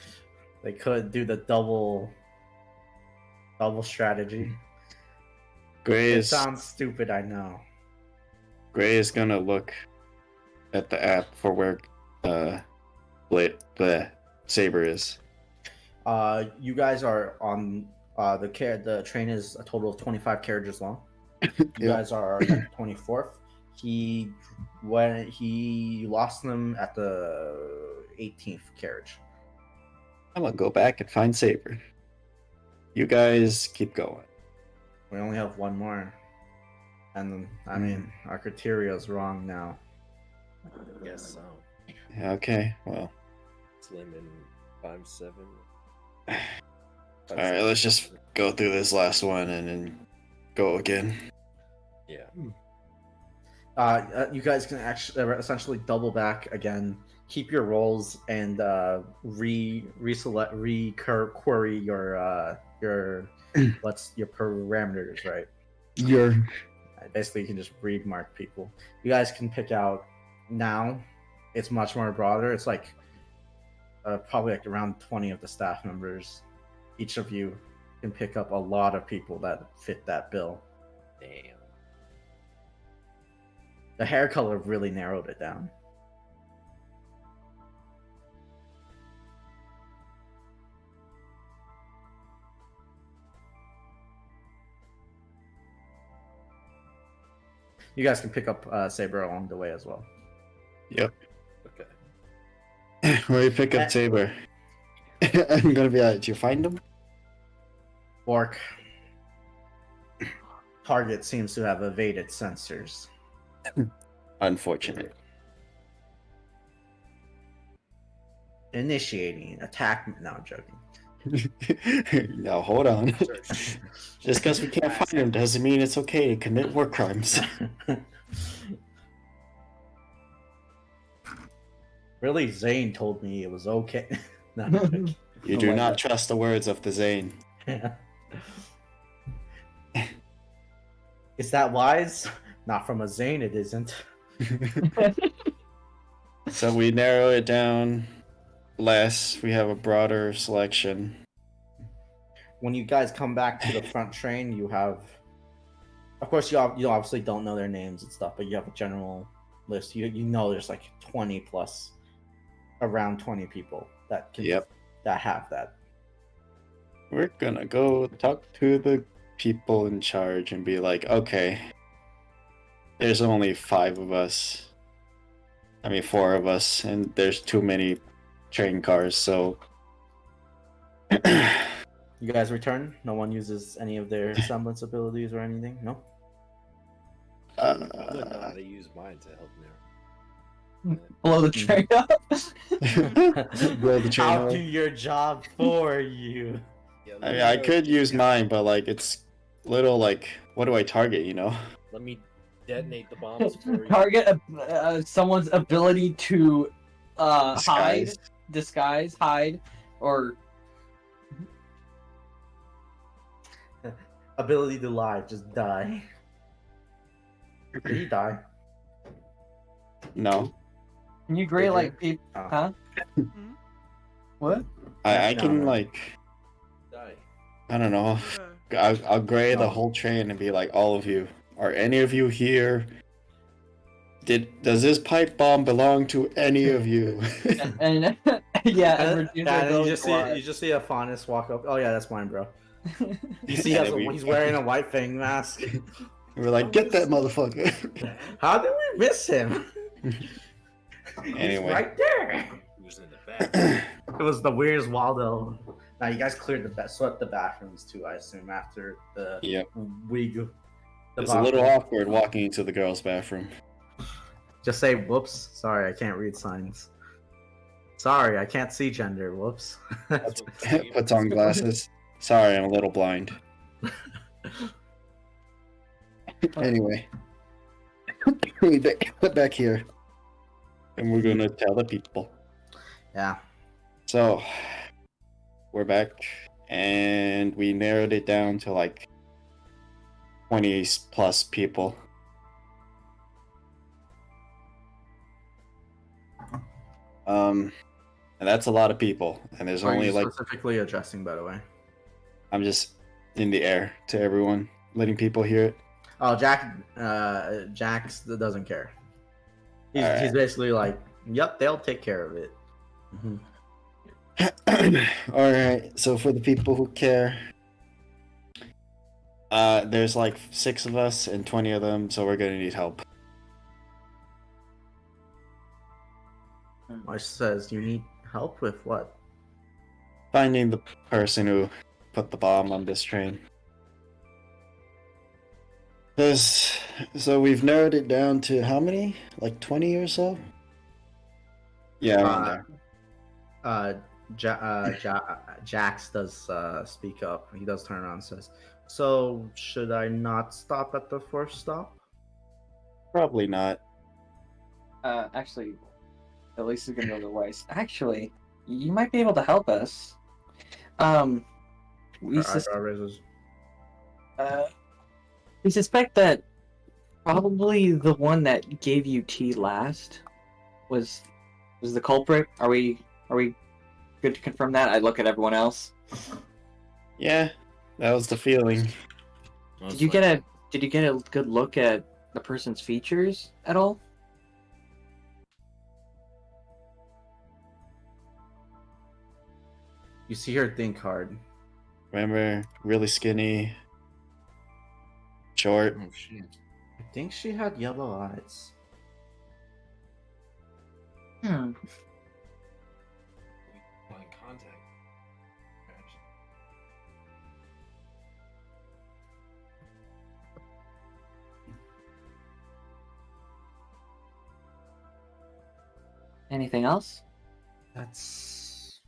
They could do the double strategy. Gray It is sounds stupid, I know. Gray is gonna look at the app for where the saber is. You guys are on the train is a total of 25 carriages long. You Yep. guys are at the 24th. He lost them at the 18th carriage. I'm gonna go back and find Saber. You guys keep going. We only have one more. And I mean, our criteria is wrong now. Guess so. Okay, well. Slim and 5'7". Alright, let's just go through this last one and then go again. Yeah. You guys can actually essentially double back again, keep your rolls, and query your what's your parameters, right? Basically, you can just read mark people. You guys can pick out now. It's much more broader. It's like probably like around 20 of the staff members. Each of you can pick up a lot of people that fit that bill. Damn. The hair color really narrowed it down. You guys can pick up Saber along the way as well. Yep. Okay. Where you pick up Saber? I'm gonna be did you find him? Orc. Target seems to have evaded sensors. Unfortunate. Initiating attack. No, I'm joking. Now hold on. Just because we can't find him doesn't mean it's okay to commit war crimes. Really, Zane told me it was okay. No, I'm joking. You do not trust the words of the Zane. Is that wise? Not from a Zane, it isn't. So we narrow it down less. We have a broader selection. When you guys come back to the front train, you have, of course, you obviously don't know their names and stuff, but you have a general list. You know there's like 20 plus, around 20 people that can that have that. We're gonna go talk to the people in charge and be like, okay, there's only 5 of us. I mean 4 of us, and there's too many train cars, so You guys return? No one uses any of their semblance abilities or anything? No? I wouldn't know how to use mine to help me. Blow the train up. blow the train I'll up. do your job for you. Yeah, I mean, I could use mine, but like it's little like, what do I target? You know? Let me detonate the bombs for you. Target someone's ability to disguise, hide, or Ability to lie, just die. Did he die? No, can you gray Did like you? people? Oh. Huh? What? I No, can no. like, Die. I don't know. I'll gray the whole train and be like, all of you, are any of you here? Does this pipe bomb belong to any of you? And yeah, and reduce And their then ability you to lie. just see a Faunus walk up. Oh yeah, that's mine, bro. You see, And then he's wearing a white fang mask. We're like, get that motherfucker. How did we miss him? Anyway. He's right there. He was in the back. It was the weirdest Waldo. Now you guys cleared swept the bathrooms too, I assume, after the Yep. wig. It's a little awkward walking into the girls' bathroom. Just say whoops. Sorry, I can't read signs. Sorry, I can't see gender. Whoops. That's what Steve- Puts on glasses. Sorry, I'm a little blind. Anyway, we put back here, and we're gonna tell the people. Yeah. So we're back, and we narrowed it down to like 20 plus people. And that's a lot of people, and there's Are only you like specifically addressing, by the way? I'm just in the air to everyone, letting people hear it. Oh, Jax doesn't care. He's basically like, yep, they'll take care of it. All right. So for the people who care, there's like 6 of us and 20 of them, so we're gonna need help. Marsh says, you need help with what? Finding the person who put the bomb on this train. So we've narrowed it down to how many? Like 20 or so? Yeah, around there. Jax does speak up. He does turn around and says, so should I not stop at the first stop? Probably not. Actually, Elise is gonna go to Weiss. Actually, you might be able to help us. We suspect that probably the one that gave you tea last was the culprit. Are we good to confirm that? I look at everyone else. Yeah, that was the feeling. Did you get a good look at the person's features at all? You see her think hard. Remember, really skinny, short. Oh shit. I think she had yellow eyes. Hmm. Blind contact. Anything else? That's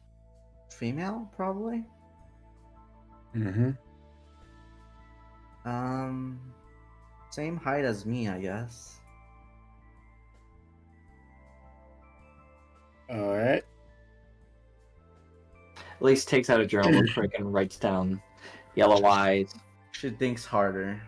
female, probably. Mm-hmm. Same height as me, I guess. All right. Elise takes out a journal real quick and writes down yellow eyes. She thinks harder.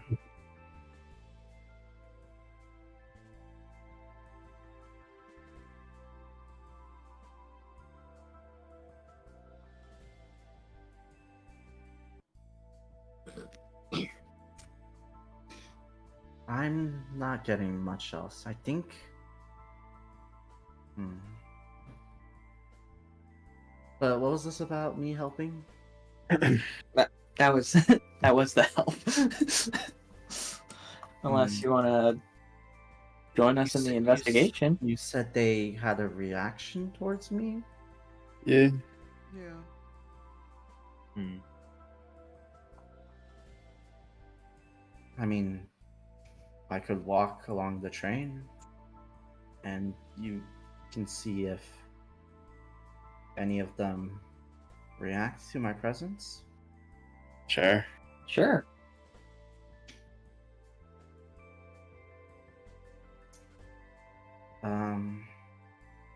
I'm not getting much else. I think. But what was this about me helping? That was that was the help. Unless you want to join us in the investigation. You said they had a reaction towards me? Yeah. Yeah. I mean, I could walk along the train and you can see if any of them react to my presence. Sure. Sure.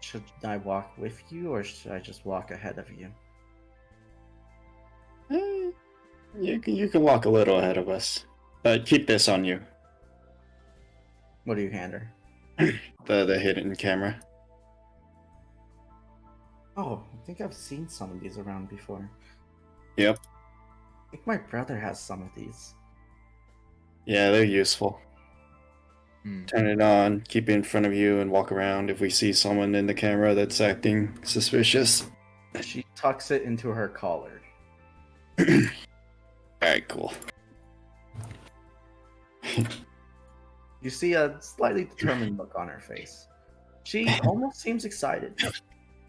Should I walk with you or should I just walk ahead of you? You can walk a little ahead of us, but keep this on you. What do you hand her? The hidden camera. Oh, I think I've seen some of these around before. Yep. I think my brother has some of these. Yeah, they're useful. Turn it on, keep it in front of you, and walk around if we see someone in the camera that's acting suspicious. She tucks it into her collar. Alright, cool. You see a slightly determined look on her face. She almost seems excited.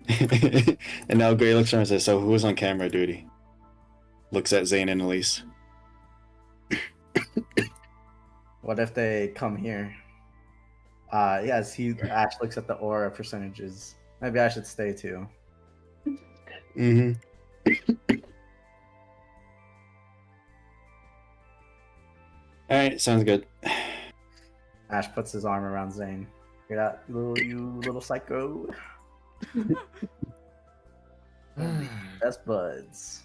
And now Gray looks around and says, so who's on camera duty? Looks at Zane and Elise. What if they come here? Yes, Ash looks at the aura percentages. Maybe I should stay too. Mm-hmm. Alright, sounds good. Ash puts his arm around Zane. Hear that, you little psycho? Best buds.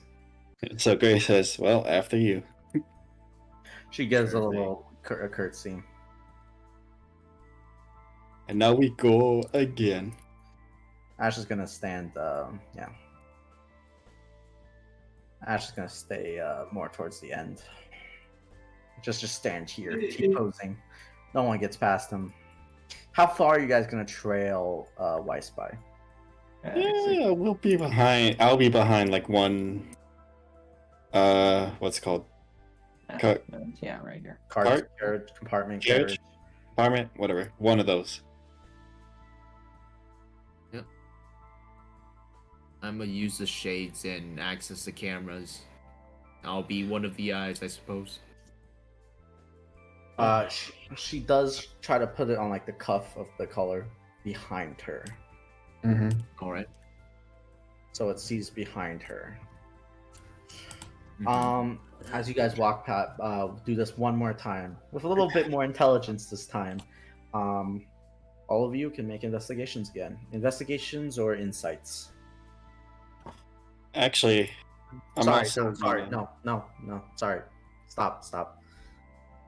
So Gray says, well, after you. She gives a little curtsy. And now we go again. Ash is gonna stand, yeah. Ash is gonna stay more towards the end. Just stand here, keep posing. No one gets past him. How far are you guys gonna trail White Spy? Yeah, we'll be behind. I'll be behind like one. What's it called? Yeah, right here. Cart, carriage, compartment, Carriage? carriage. Apartment, whatever. One of those. I'm gonna use the shades and access the cameras. I'll be one of the eyes, I suppose. She does try to put it on like the cuff of the collar behind her, Mm-hmm. All right. so it sees behind her. Mhm. As you guys walk past, do this one more time with a little bit more intelligence this time. All of you can make investigations again. Investigations or insights. Actually, I'm sorry, also sorry. gonna- No. Sorry. Stop.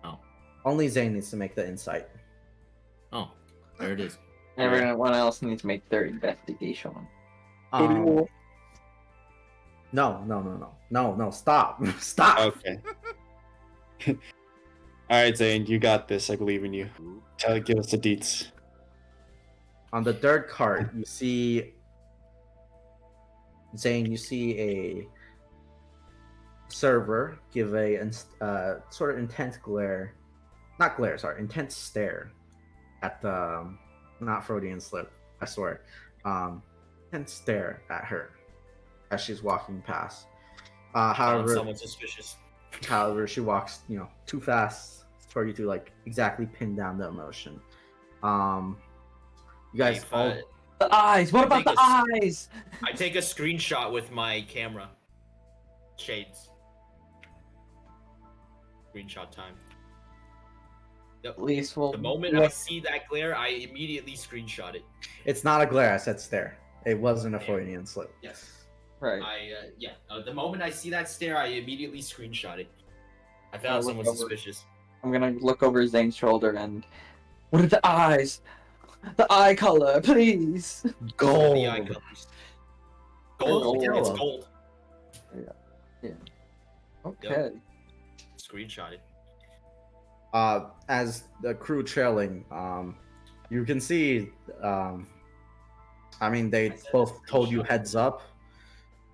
Oh. Only Zane needs to make the insight. Oh, there it is. Everyone else needs to make their investigation. No. Stop. Stop. Okay. All right, Zane, you got this. I believe in you. Give us the deets. On the third card, you see Zane. You see a server give a sort of intense intense stare at the not Freudian slip. I swear, intense stare at her as she's walking past. However, Someone suspicious. However, she walks, too fast for you to like exactly pin down the emotion. You guys If, all The eyes. What I about the eyes? I take a screenshot with my camera. Shades. Screenshot time. At least we'll. The moment I see that glare, I immediately screenshot it. It's not a glare. I said stare. It wasn't a Freudian slip. Yes. Right. The moment I see that stare, I immediately screenshot it. I found I'll someone look over. suspicious. I'm gonna look over Zane's shoulder and. What are the eyes? The eye color, please. Gold. The eye colors. Gold. Gold. It's gold. Okay. Screenshot it. As the crew trailing, you can see. They both told you heads up,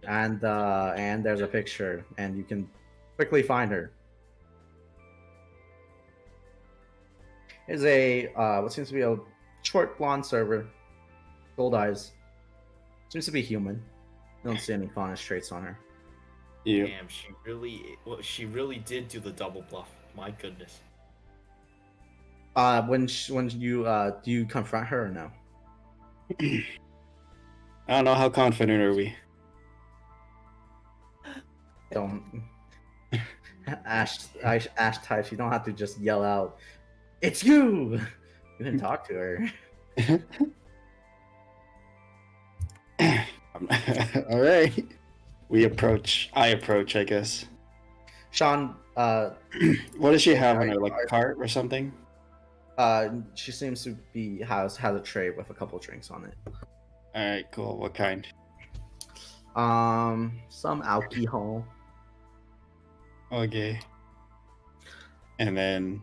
and there's a picture, and you can quickly find her. Is a what seems to be a short blonde server, gold eyes. Seems to be human. You don't see any faunish traits on her. Yeah. Damn, she really did do the double bluff. My goodness. When you do you confront her or no? I don't know, how confident are we? Don't. Ash types. You don't have to just yell out, "It's you!" You can talk to her. All right. I approach, I guess. Sean, What does she have on her, like a cart or something? she seems to has a tray with a couple drinks on it. All right, cool. What kind? Some alcohol. Okay. And then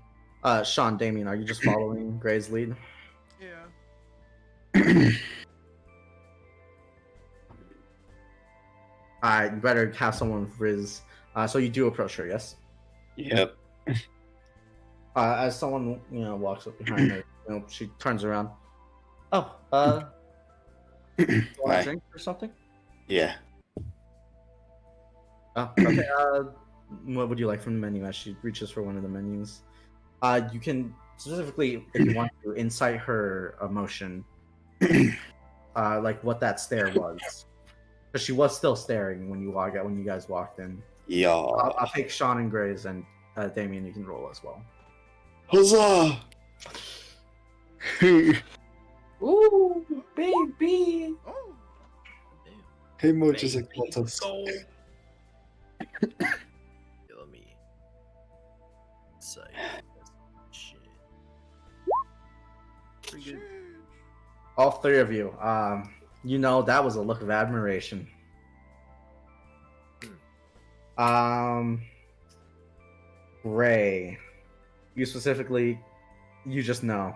Sean, Damien, are you just following Gray's lead? Yeah. Alright, you better have someone with Riz. So you do approach her, yes? Yep. As someone walks up behind her, she turns around. Oh, you want Hi. a drink or something? Yeah. Oh, okay. What would you like from the menu? As she reaches for one of the menus, you can specifically, if you want to, incite her emotion, like what that stare was, because she was still staring when you guys walked in. Yeah. I'll take Sean and Grays, and Damien, you can roll as well. Huzzah! Hey, Ooh, baby. Oh. much is it? Baby, go. Let me. Say. Shit. Pretty good. All three of you, that was a look of admiration. Ray, you specifically, you just know.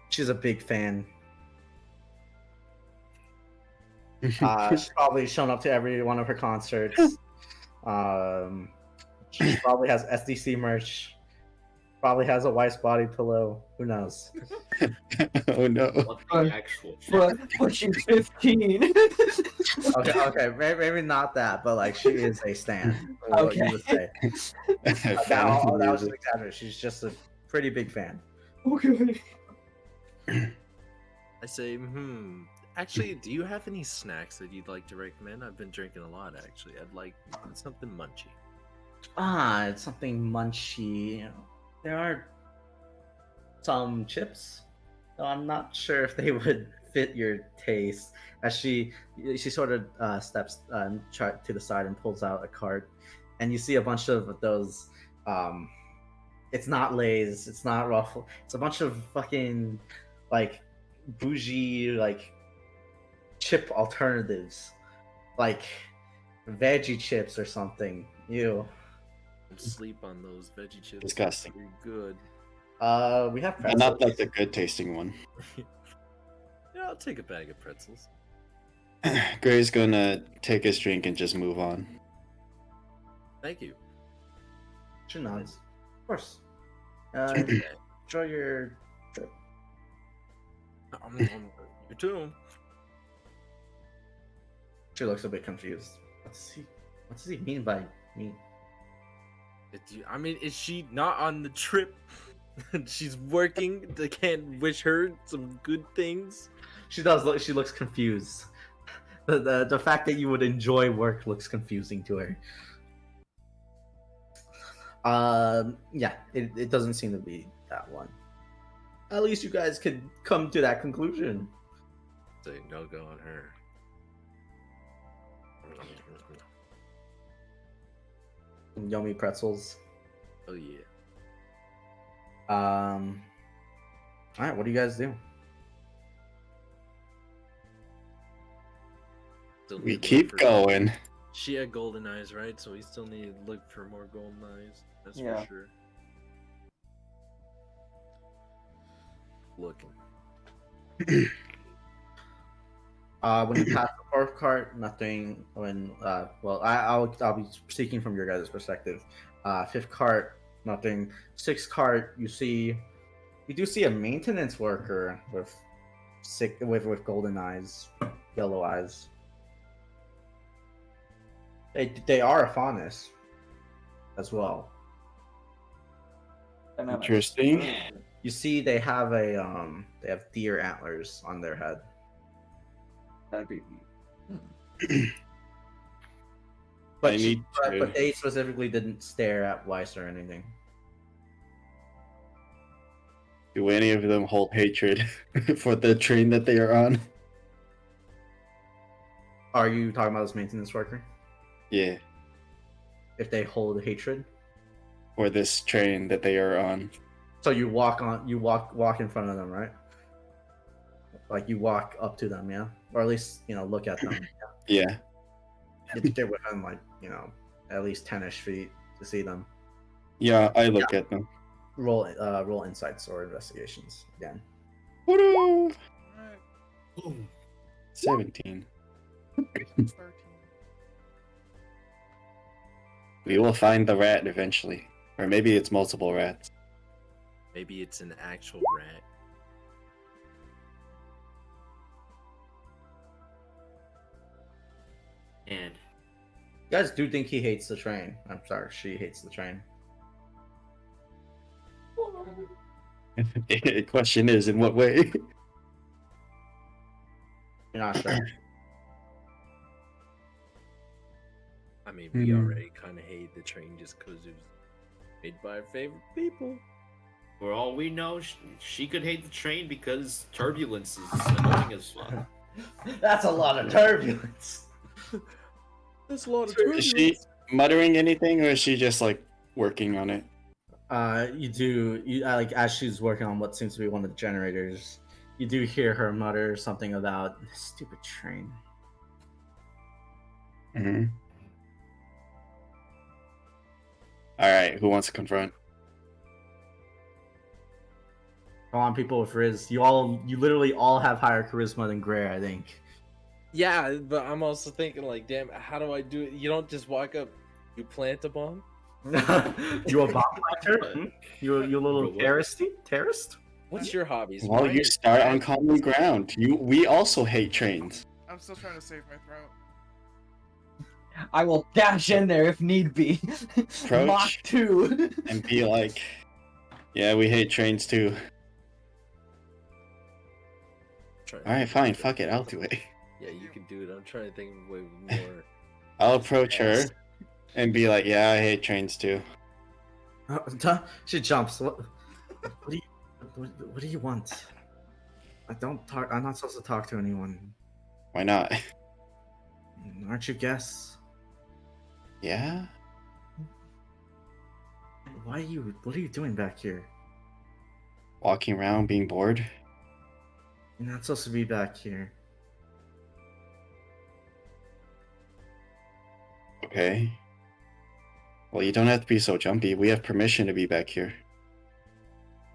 She's a big fan. She's probably shown up to every one of her concerts. She probably has SDC merch. Probably has a wife's body pillow. Who knows? Oh no. What the actual But she's 15. Okay, maybe not that, but like she is a stan. What you would say. Fan of the That was just music. exaggerated. She's just a pretty big fan. Okay. I say, Actually, do you have any snacks that you'd like to recommend? I've been drinking a lot, actually. I'd like something munchy. It's something munchy. There are some chips, though I'm not sure if they would fit your taste. As she sort of steps to the side and pulls out a cart, and you see a bunch of those. It's not Lay's, it's not Ruffle. It's a bunch of fucking like bougie like chip alternatives, like veggie chips or something. Ew. Sleep on those veggie chips. Disgusting. They're good. We have And pretzels. not like the good tasting one. Yeah, I'll take a bag of pretzels. Gray's gonna take his drink and just move on. Thank you. She nods. Of course. Okay. Enjoy your trip. You too. She looks a bit confused. What does he mean by me? I mean, is she not on the trip? She's working. They can't wish her some good things. She does look. She looks confused. The fact that you would enjoy work looks confusing to her. Yeah, it doesn't seem to be that one. At least you guys could come to that conclusion. Say no go on her. Yummy pretzels. Oh yeah. All right, what do you guys do? Still We need to keep look for- going. She had golden eyes, right? So we still need to look for more golden eyes. That's Yeah. for sure. Looking. When you pass the fourth cart, nothing. I'll be speaking from your guys' perspective. Fifth cart, nothing. Sixth cart, you do see a maintenance worker with golden eyes, yellow eyes. They are a faunus as well. Interesting. You see, they have they have deer antlers on their head. That'd be. But I need to- but they specifically didn't stare at Weiss or anything. Do any of them hold hatred for the train that they are on? Are you talking about this maintenance worker? Yeah. If they hold hatred, Or this train that they are on. so you walk in front of them, right? Like you walk up to them, yeah, or at least look at them. Yeah. You have to get within at least 10-ish feet to see them. Yeah, I look at them. Roll insights or investigations again. Woo! Alright, 17. 13. We will find the rat eventually. Or maybe it's multiple rats. Maybe it's an actual rat. And You guys do think he hates the train? I'm sorry, she hates the train. The question is, in what way? You're not sure. I mean, we already kind of hate the train just because it was made by our favorite people. for all we know, she could hate the train because turbulence is annoying as fuck. That's a lot of turbulence. That's a lot of Is turbulence. she muttering anything, or is she just like working on it? You like as she's working on what seems to be one of the generators, you do hear her mutter something about stupid train. Mm-hmm. All right, who wants to confront? Come on, people with Riz. You literally all have higher charisma than Gray, I think. Yeah, but I'm also thinking like, damn, how do I do it? You don't just walk up, you plant a bomb. You a bomb planter? Hmm? You little What? terrorist? What's your hobbies? Well, Mine you is start on crime. common ground. We also hate trains. I'm still trying to save my throat. I will dash in there if need be. Approach. Mach 2. And be like, yeah, we hate trains too. Trying- All right, fine, fuck it, I'll do it. Yeah, you can do it. I'm trying to think of way more. I'll approach her and be like, yeah, I hate trains too. She jumps. What do you want? I don't talk. I'm not supposed to talk to anyone. Why not? Aren't you guests? Yeah? What are you doing back here? Walking around, being bored. You're not supposed to be back here. Okay. Well, you don't have to be so jumpy. We have permission to be back here.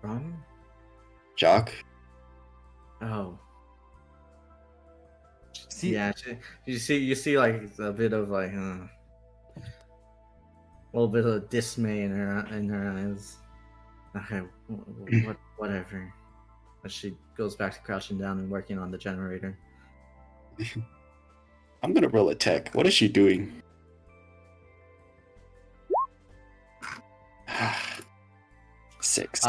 From? Jock? Oh. See, Yeah, you see like a bit of like a little bit of dismay in her eyes. Okay, whatever. As she goes back to crouching down and working on the generator. I'm gonna roll a tech. What is she doing? Six.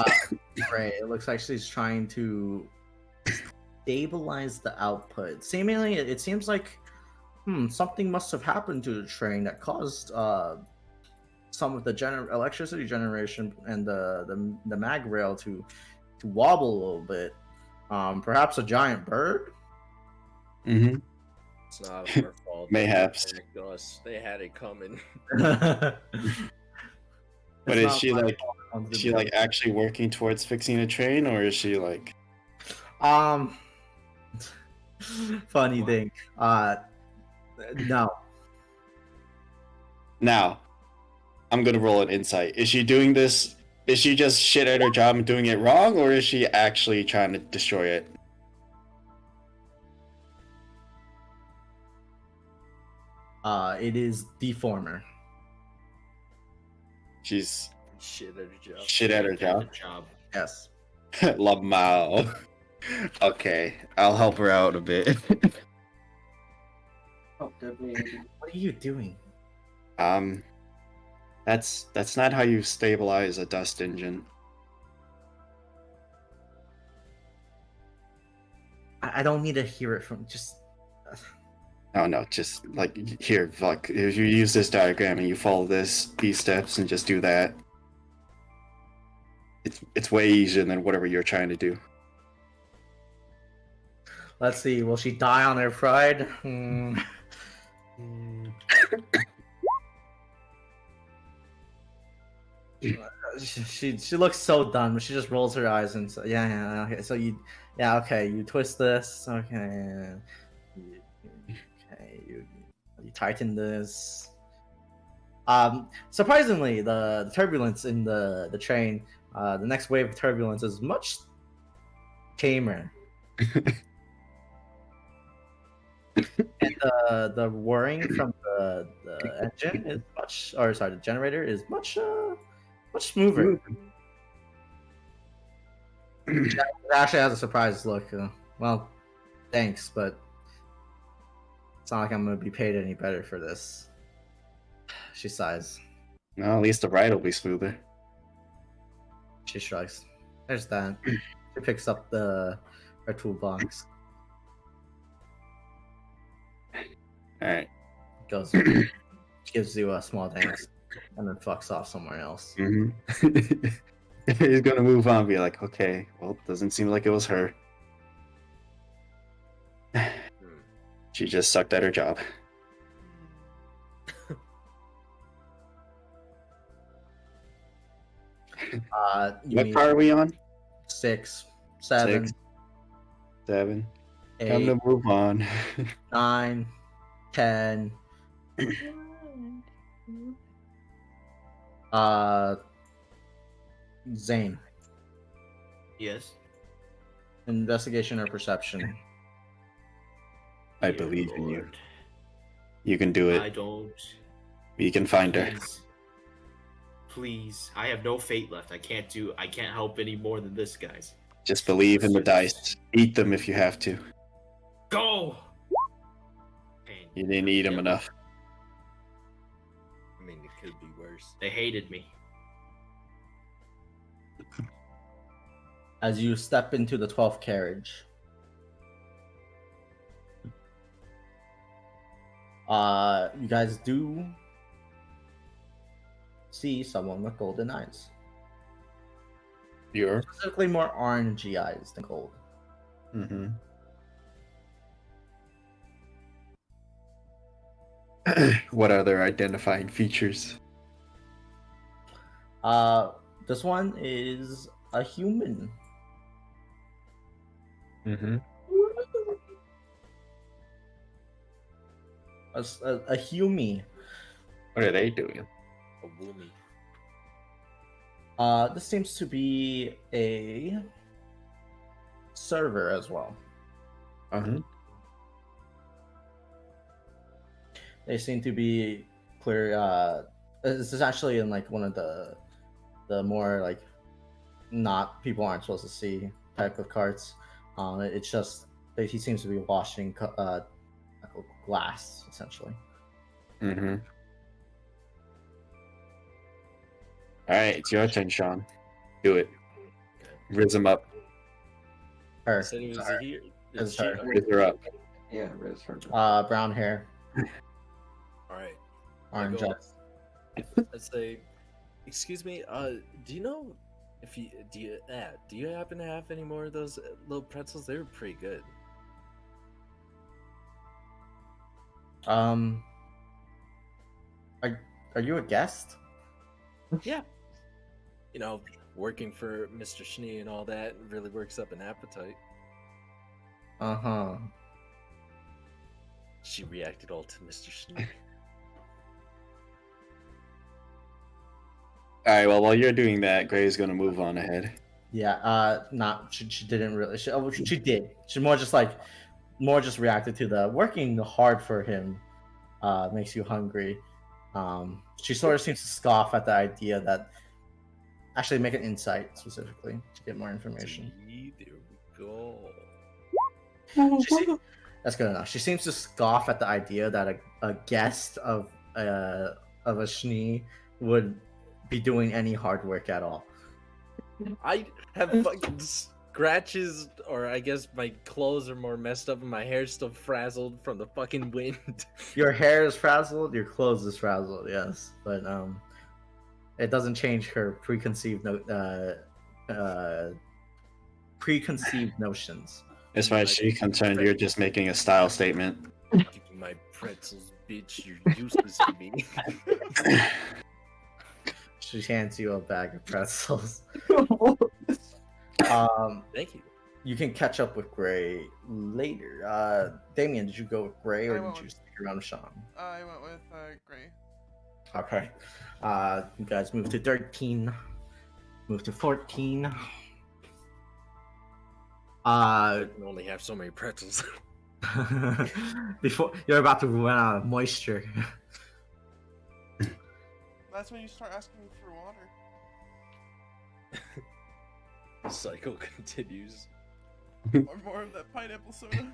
Right, it looks like she's trying to stabilize the output. Seemingly, it seems like something must have happened to the train that caused some of the electricity generation and the mag rail to wobble a little bit. Perhaps a giant bird. Mm-hmm. It's not our fault. Mayhaps. They attacked us. They had it coming. But is she like like actually working towards fixing a train, or is she like funny thing. No. now? I'm gonna roll an insight. Is she doing this? Is she just shit at her job and doing it wrong, or is she actually trying to destroy it? It is the former. She's Shit at her job. shit at her job. Yes. Lamau. Okay, I'll help her out a bit. oh, good baby. What are you doing? That's not how you stabilize a dust engine. I don't need to hear it from just. No, just like here, fuck. If you use this diagram and you follow these steps and just do that, it's way easier than whatever you're trying to do. Let's see. Will she die on her pride? She looks so done, but she just rolls her eyes and says, "Yeah, okay. So you twist this, okay, you tighten this." Surprisingly, the turbulence in the train, the next wave of turbulence is much tamer. And the whirring from the engine is the generator is much smoother. It actually has a surprised look. Well, thanks, but it's not like I'm gonna be paid any better for this. She sighs. No, at least the ride will be smoother. She shrugs. There's that. She picks up her toolbox. Alright. Goes, gives you a small thanks, and then fucks off somewhere else. Mm-hmm. He's gonna move on and be like, okay, well, doesn't seem like it was her. She just sucked at her job. What car are we on? 6, 7, 6, 7. 8, Time to move on. 9, 10. Zane. Yes. Investigation or perception? I Dear believe in you. Lord. You can do I it. don't. You can find her. Please. Please. I have no fate left. I can't help any more than this, guys. Just believe in the Let's do dice. Eat them if you have to. Go! Pain. You didn't eat them Yep. enough. I mean, it could be worse. They hated me. As you step into the 12th carriage, you guys do see someone with golden eyes. You're. Specifically more orangey eyes than gold. Mm-hmm. What other identifying features? This one is a human. Mm-hmm. A Humi. What are they doing? A woomy. This seems to be a server as well. Uh-huh. They seem to be clear. This is actually in like one of the more like not people aren't supposed to see type of carts. It's just that he seems to be washing glass essentially. Mm-hmm. Alright, it's your turn, Sean. Do it. Riz him up. Her. Said it was Sorry. here. It's It's she. her. Riz her up. Yeah, Riz her. Brown hair, All right. orange go. eyes. I'd say, excuse me. Do you know if you do you happen to have any more of those little pretzels? They were pretty good. Are you a guest? Yeah. You know, working for Mr. Schnee and all that really works up an appetite. Uh-huh. She reacted all to Mr. Schnee. Alright, well, while you're doing that, Gray's gonna move on ahead. Yeah, she didn't really she did. She more just reacted to the working hard for him makes you hungry. She sort of seems to scoff at the idea that actually make an insight specifically to get more information. See, there we go. That's good enough. She seems to scoff at the idea that a guest of a Schnee would be doing any hard work at all. I have fucking scratches, or I guess my clothes are more messed up and my hair's still frazzled from the fucking wind. Your hair is frazzled, your clothes is frazzled, yes, but it doesn't change her preconceived notions. As far as she's concerned, you're just making a style statement. Give me my pretzels, bitch. You're useless to me. She hands you a bag of pretzels. Thank you. You can catch up with Gray later. Damien, did you go with Gray or I went did you with- stick around with Sean? I went with Gray. Okay. You guys move to 13. Move to 14. I can only have so many pretzels. Before you're about to run out of moisture. That's when you start asking for water. The cycle continues. Or more of that pineapple soda.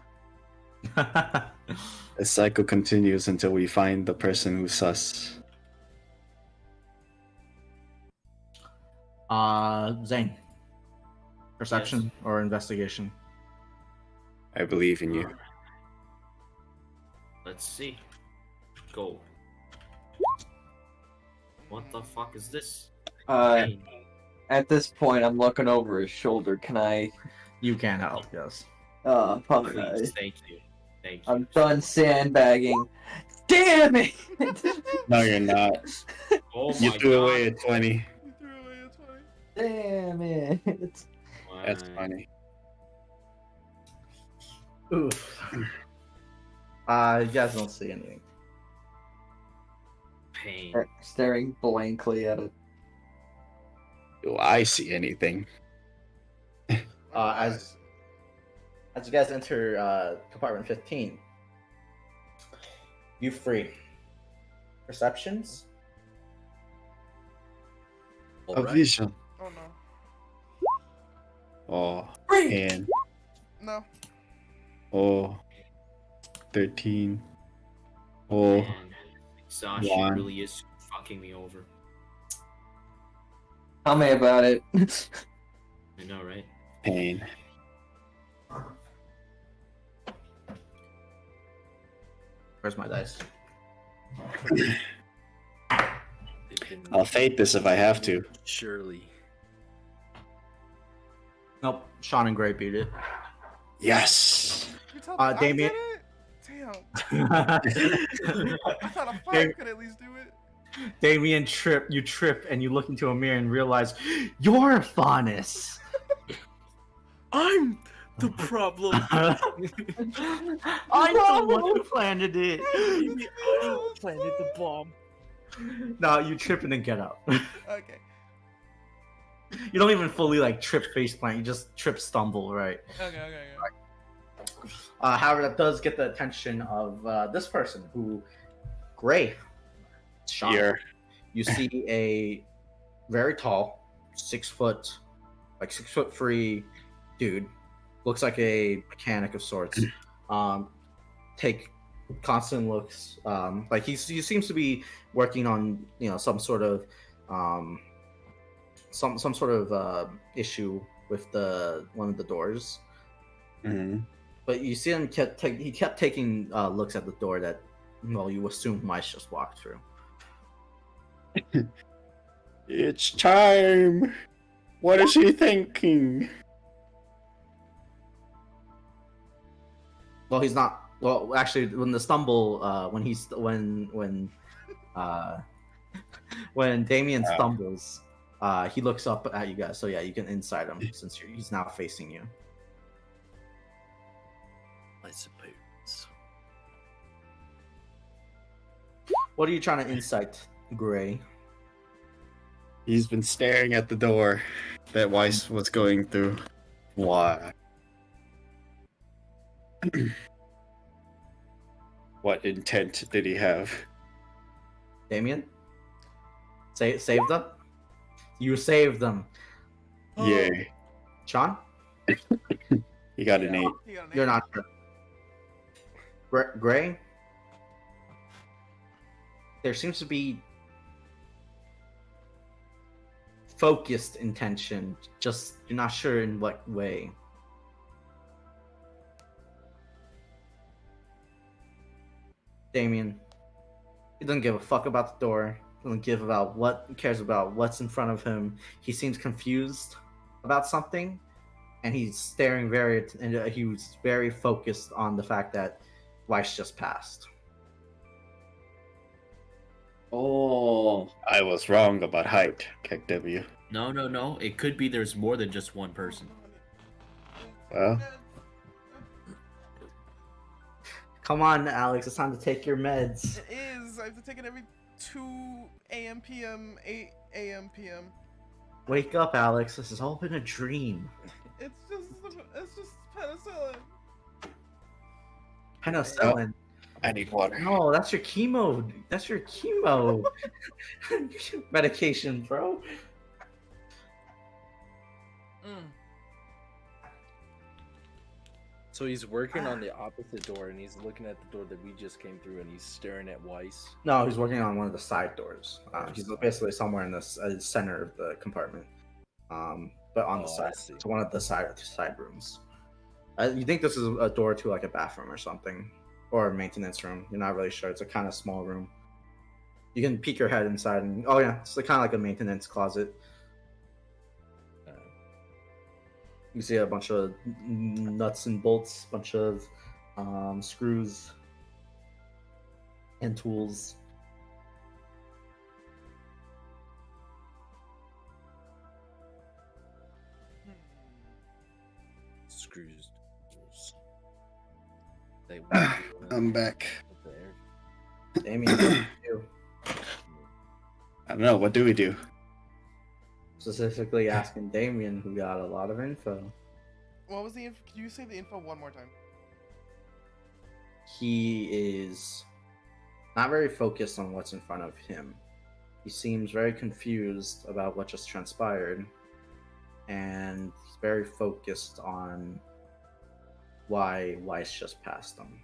The cycle continues until we find the person who's sus. Zane. Perception or investigation? I believe in you. Let's see. Go. What the fuck is this? Pain. At this point, I'm looking over his shoulder. Can I? You can help, yes. Fuck. Please, thank you. Thank you. I'm done sandbagging. Damn it! No, you're not. Oh You my threw god. away a 20. You threw away a 20. Damn it! That's Why? funny. Oof. You guys don't see anything. Pain. Staring blankly at it. Do I see anything? As As you guys enter compartment 15, you free. Perceptions? A Alright. vision. Oh no. Oh, and No. oh, 13. Oh, Man, Sasha One. really is fucking me over. Tell me about it. I know, right? pain. Where's my dice? They've been- I'll fate this if I have to. Surely. Nope. Sean and Gray beat it. Yes. You tell me Damien- I did it? Damn. I thought a 5 could at least do it. Damien you trip and you look into a mirror and realize you're Faunus. I'm the problem. I'm the one who planted it. Maybe I planted the bomb. No, you trip and then get up. Okay. You don't even fully like trip face plant. You just trip stumble, right? Okay. However, that does get the attention of this person who, Gray. Sean. Here. You see a very tall, 6 foot, like 6'3" dude. Looks like a mechanic of sorts. Take constant looks. Like he seems to be working on some sort of some sort of issue with one of the doors. Mhm. But you see him he kept taking looks at the door that you assume Mice just walked through. It's time. What is he thinking? Well, he's not. Well, actually, when the stumble, when Damien stumbles, he looks up at you guys. So yeah, you can inside him since he's now facing you. I suppose. What are you trying to insight, Gray? He's been staring at the door that Weiss was going through. Why? What intent did he have? Damien, save them. You saved them. Yay. Sean, He got an 8. He got an you're 8. not sure. Gray, there seems to be focused intention, just you're not sure in what way. Damien, he doesn't give a fuck about the door. Cares about what's in front of him. He seems confused about something, and he's staring he was very focused on the fact that Weiss just passed. Oh. I was wrong about height, KW. No. It could be there's more than just one person. Well, Come on, Alex, it's time to take your meds. It is. I have to take it every 2 a.m. p.m. 8 a.m. p.m. Wake up, Alex. This has all been a dream. It's just penicillin. Penicillin. I need water. No, that's your chemo. That's your chemo medication, bro. So he's working on the opposite door, and he's looking at the door that we just came through, and he's staring at Weiss. No, he's working on one of the side doors. He's basically somewhere in the center of the compartment, but on the Oh, I side. see. It's one of the side rooms. You think this is a door to like a bathroom or something, or a maintenance room? You're not really sure. It's a kind of small room. You can peek your head inside, and oh yeah, it's kind of like a maintenance closet. You see a bunch of nuts and bolts, bunch of screws and tools. Screws. I'm back. Damien, what do you do? I don't know. What do we do? Specifically asking Damien, who got a lot of info. What was the info? Can you say the info one more time? He is not very focused on what's in front of him. He seems very confused about what just transpired, and he's very focused on why Weiss just passed him.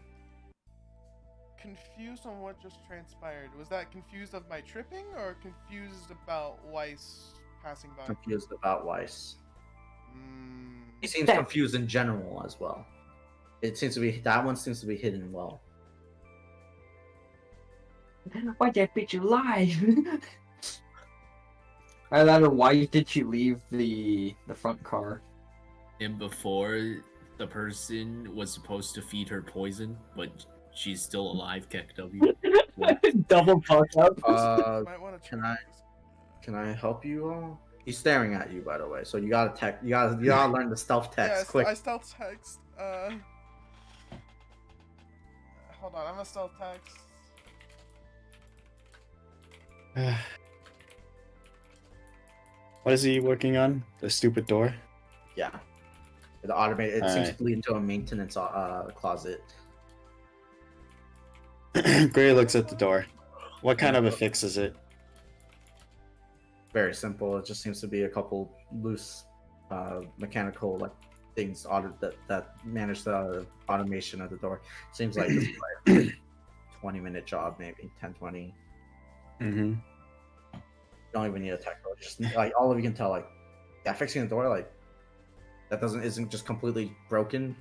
Confused on what just transpired. Was that confused of my tripping or confused about Weiss passing by? Confused about Weiss. Mm, He seems confused in general as well. It seems to be that one seems to be hidden well. Why'd that bitch alive? Either why did she leave the front car? And before, the person was supposed to feed her poison, but she's still alive, KW. Double fuck up. might want to can check I- this. Can I help you all? He's staring at you, by the way. So you gotta you gotta learn the stealth text Yeah, quick. I stealth text. Hold on, I'm gonna stealth text. What is he working on? The stupid door? Yeah. The automated. It seems Alright. to lead into a maintenance closet. Gray looks at the door. What kind of a fix is it? Very simple. It just seems to be a couple loose mechanical like things that manage the automation of the door. Seems like it's like 20-minute job, maybe 10-20. Mm-hmm. Don't even need a tech. Just like all of you can tell, like, yeah, fixing the door, like that isn't just completely broken.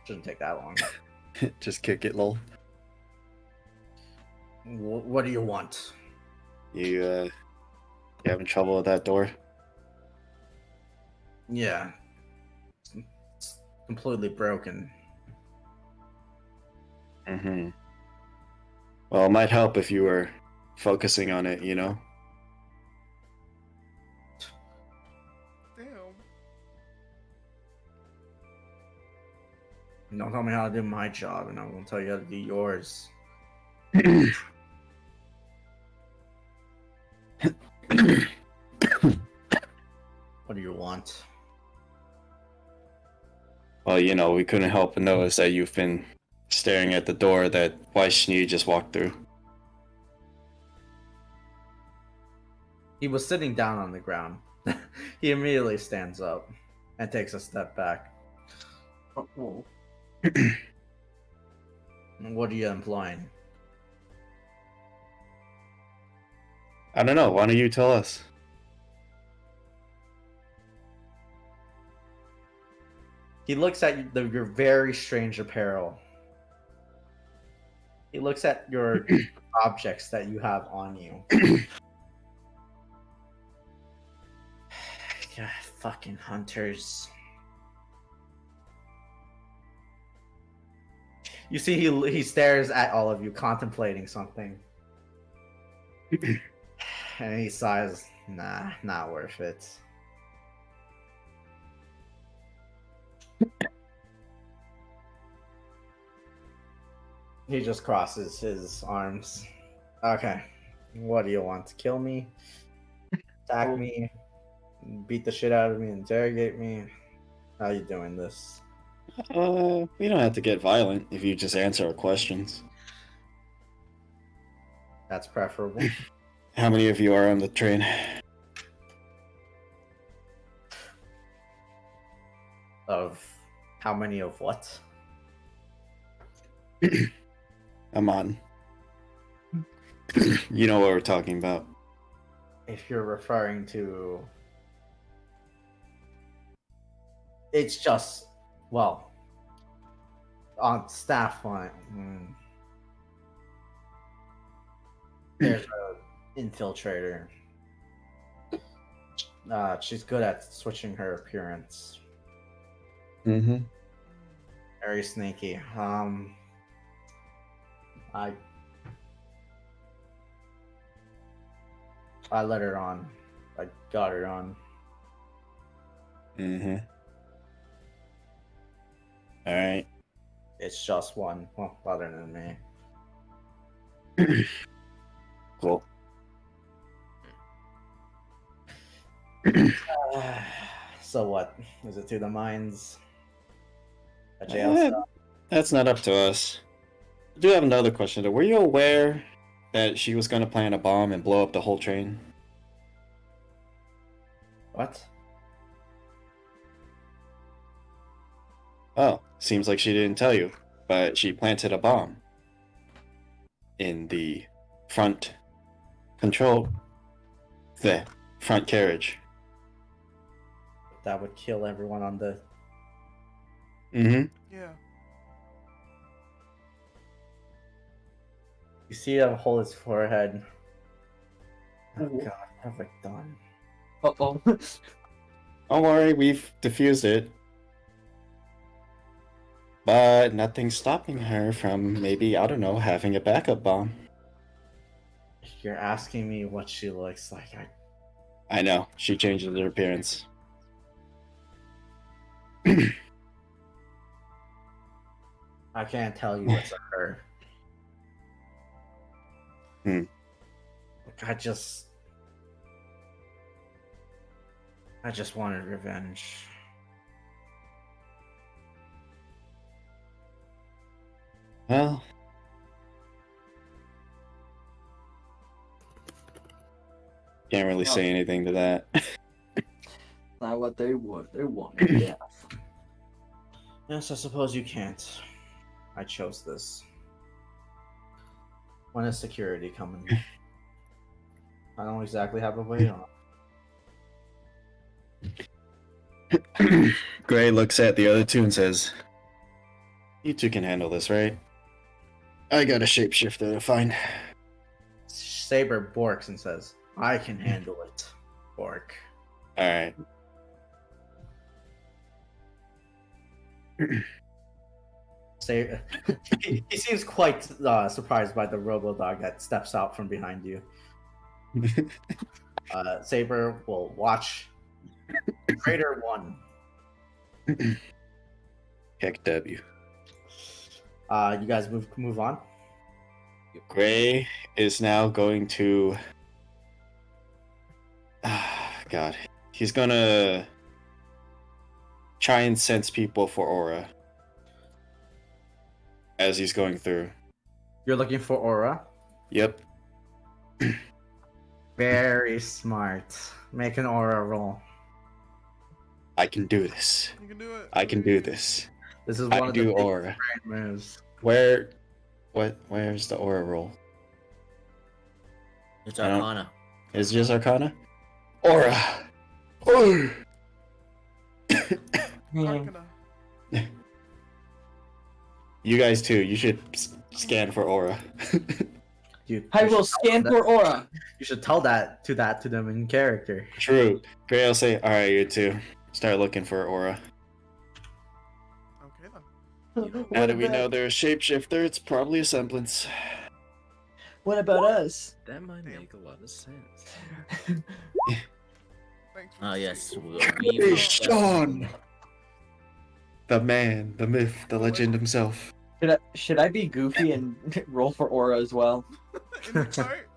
Shouldn't take that long. Just kick it, lol. What do you want? You having trouble with that door? Yeah, it's completely broken. Mm-hmm. Well, it might help if you were focusing on it, you know? Damn. Don't tell me how to do my job, and I won't tell you how to do yours. What do you want? Well, you know, we couldn't help but notice that you've been staring at the door that Vaishnu just walked through. He was sitting down on the ground. He immediately stands up and takes a step back. Oh. What are you implying? I don't know. Why don't you tell us? He looks at your very strange apparel. He looks at your objects that you have on you. God, fucking hunters. You see, he stares at all of you, contemplating something. And he sighs, nah, not worth it. He just crosses his arms. Okay, what do you want? To kill me? Attack me? Beat the shit out of me? Interrogate me? How you doing this? We don't have to get violent if you just answer our questions. That's preferable. How many of you are on the train? Of how many of what? I'm on. You know what we're talking about. If you're referring to... It's just, well, on staff line. There's an infiltrator. She's good at switching her appearance. Mm-hmm. Very sneaky. I let her on. I got her on. Mm-hmm. Alright. It's just one. Well, other than me. Cool. So what? Is it to the mines? A jail Eh, cell. That's not up to us. I do have another question though. Were you aware that she was going to plant a bomb and blow up the whole train? What? Oh, seems like she didn't tell you, but she planted a bomb in the front control, the front carriage. That would kill everyone on the. Mm-hmm. Yeah. You see him hold his forehead. Oh Ooh. God, what have I done? Uh-oh. Don't worry, we've diffused it. But nothing's stopping her from maybe, I don't know, having a backup bomb. You're asking me what she looks like. I know, she changes her appearance. I can't tell you it's her. Hmm. Look, I just wanted revenge. Well, can't really say anything to that. Not what they want. They want death. Yes, I suppose you can't. I chose this. When is security coming? I don't exactly have a way on. Gray looks at the other two and says, "You two can handle this, right? I got a shapeshifter to find." Saber borks and says, I can handle it. Bork. Alright. He seems quite surprised by the robo-dog that steps out from behind you. Saber will watch Crater 1. Heck W. You guys move on. Gray is now going to... God. He's gonna try and sense people for aura as he's going through. You're looking for aura. Yep. Very smart. Make an aura roll. I can do this. You can do it. I can do this. This is I one of the do big aura. brain moves. Where's the aura roll? It's I don't- Arcana. Is it just Arcana? Aura! Aura! Arcana. You guys too, you should scan for aura. I will scan for aura. You should tell that to them in character. True. Gray will say, alright, you two, start looking for aura. Okay then. Now that we know they're a shapeshifter, it's probably a semblance. What about us? That might Damn. make a lot of sense. Thanks for Ah, the yes. sequel. Hey, Sean! The man, the myth, the legend himself. Should I be goofy and roll for aura as well? In the cart?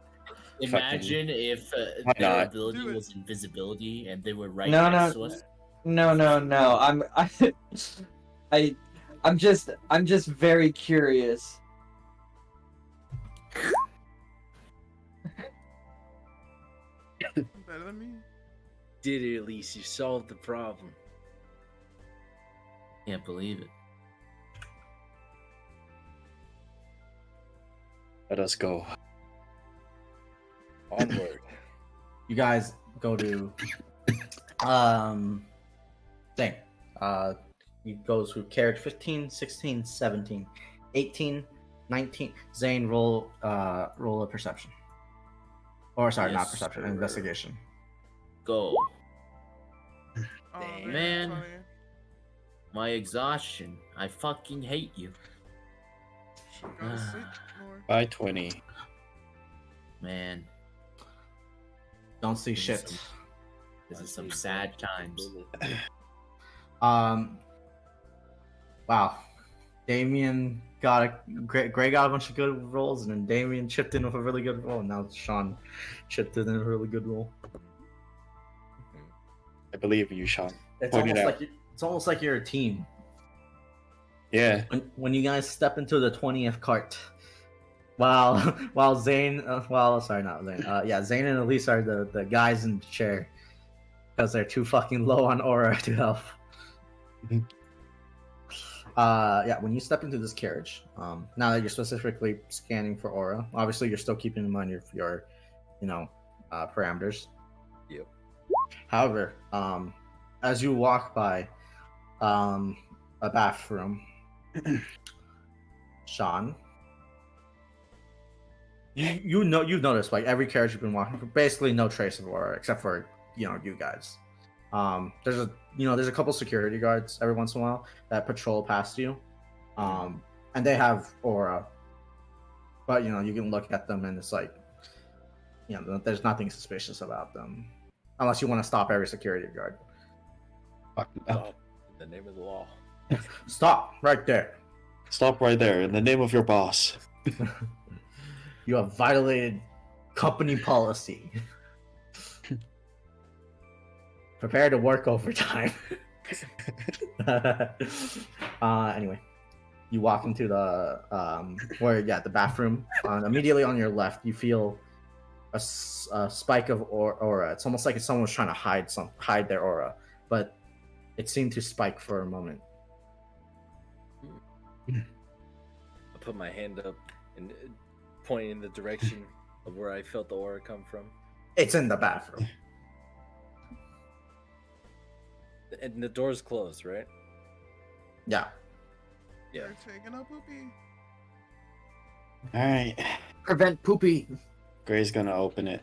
Imagine if Why their not? ability Do it. was invisibility and they were right No, next no. to us. No. I'm just very curious. Better than me. Did it, at least you solved the problem. Can't believe it. Let us go. Onward. You guys go to thing. You go through carriage 15, 16, 17, 18, 19. Zane, roll a perception. Or sorry, not Yes, perception, sir. investigation. Go. Oh, Damn. Man. Funny. My exhaustion. I fucking hate you. Should go to sleep more. By 20. Man, Don't see This is shit. this is some sad times. Wow. Damien got a Gray got a bunch of good rolls, and then Damien chipped in with a really good roll. And now Sean chipped in a really good roll. I believe in you, Sean. It's Point it almost out. like it's almost like you're a team. Yeah. When you guys step into the 20th cart, while Zane, sorry, not Zane, Zane and Elise are the guys in the chair because they're too fucking low on aura to help. Mhm. When you step into this carriage, now that you're specifically scanning for aura, obviously you're still keeping in mind your parameters. Yep. However, as you walk by a bathroom, Sean, you've noticed like every carriage you've been walking, basically no trace of aura except for you guys. There's a couple security guards every once in a while that patrol past you, and they have aura, but you can look at them and it's like there's nothing suspicious about them, unless you want to stop every security guard. Fuck no. Stop in the name of the law. Stop right there. Stop right there in the name of your boss. You have violated company policy. Prepare to work overtime. Anyway, you walk into the the bathroom. Immediately on your left, you feel a spike of aura. It's almost like if someone was trying to hide their aura, but it seemed to spike for a moment. I put my hand up and point in the direction of where I felt the aura come from. It's in the bathroom. And the door's closed, right? Yeah. Yeah. You're taking a poopy. Alright. Prevent poopy. Gray's gonna open it.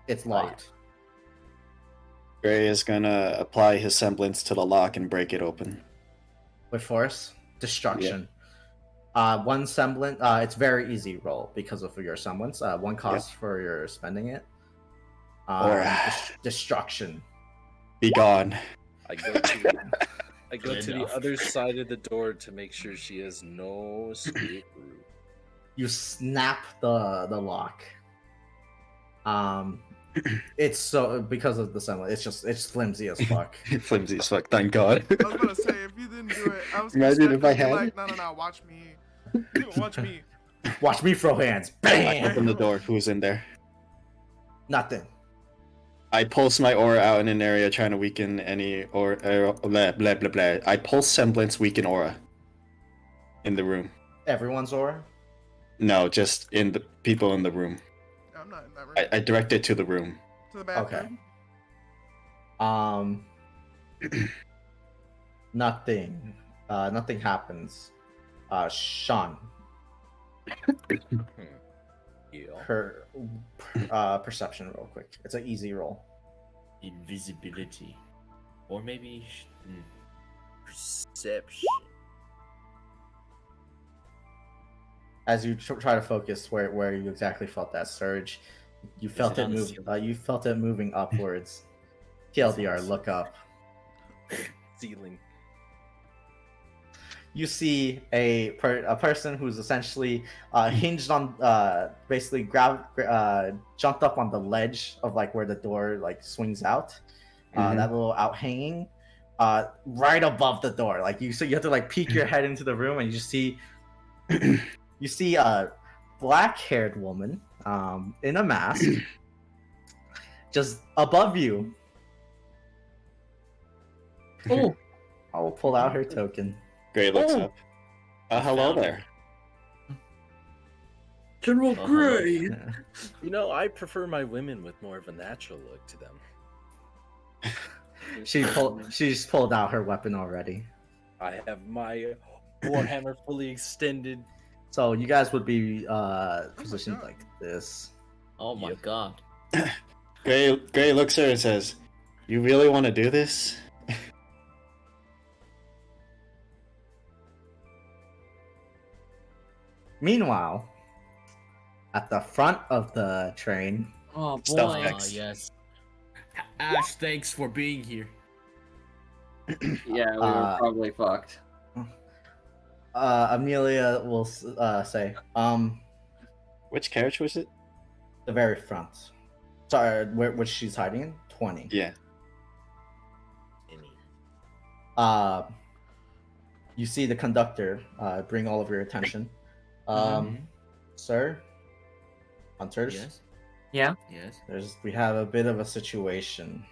It's locked. Gray is gonna apply his semblance to the lock and break it open. With force, destruction. One semblance. It's very easy roll because of your semblance. One cost for your spending it. Destruction. Be gone. I go to Good the enough. other side of the door to make sure she has no escape route. You snap the lock. It's so because of the semblance. It's flimsy as fuck. Flimsy as fuck, thank God. I was gonna say if you didn't do it, I was Imagine if I had. like, no, watch me. Watch me. Watch me throw hands. I Bam. open the door. Who's in there? Nothing. I pulse my aura out in an area trying to weaken any blah blah blah blah. I pulse semblance, weaken aura. In the room. Everyone's aura. No, just in the people in the room. I'm not in that room. I direct it to the room. To the bathroom. Nothing. Nothing happens. Sean. Yeah. Her perception real quick. It's an easy roll. Invisibility. Or maybe Perception. As you try to focus where you exactly felt that surge, you felt it it on the move. ceiling? You felt it moving upwards. TLDR, look up. Ceiling. You see a person who's essentially hinged on, basically jumped up on the ledge of like where the door like swings out, that little out hanging, right above the door. Like you have to like peek your head into the room and you just see, you see a black-haired woman, in a mask, just above you. Oh, I will pull out her token. Gray looks Oh. up. Hello Found there. General Uh-huh. Gray. You know, I prefer my women with more of a natural look to them. She's pulled out her weapon already. I have my warhammer fully extended. So you guys would be positioned God. like this. Oh my Yep. god. Gray looks at her and says, "You really want to do this?" Meanwhile, at the front of the train, Oh Stealth boy. check. Ah, yes. Ash, thanks for being here. Yeah, we were probably fucked. Amelia will say, Which carriage was it? the very front. Sorry, which she's hiding in? 20. Yeah. Any. you see the conductor bring all of your attention. Sir, hunters. Yes. Yeah. Yes. We have a bit of a situation.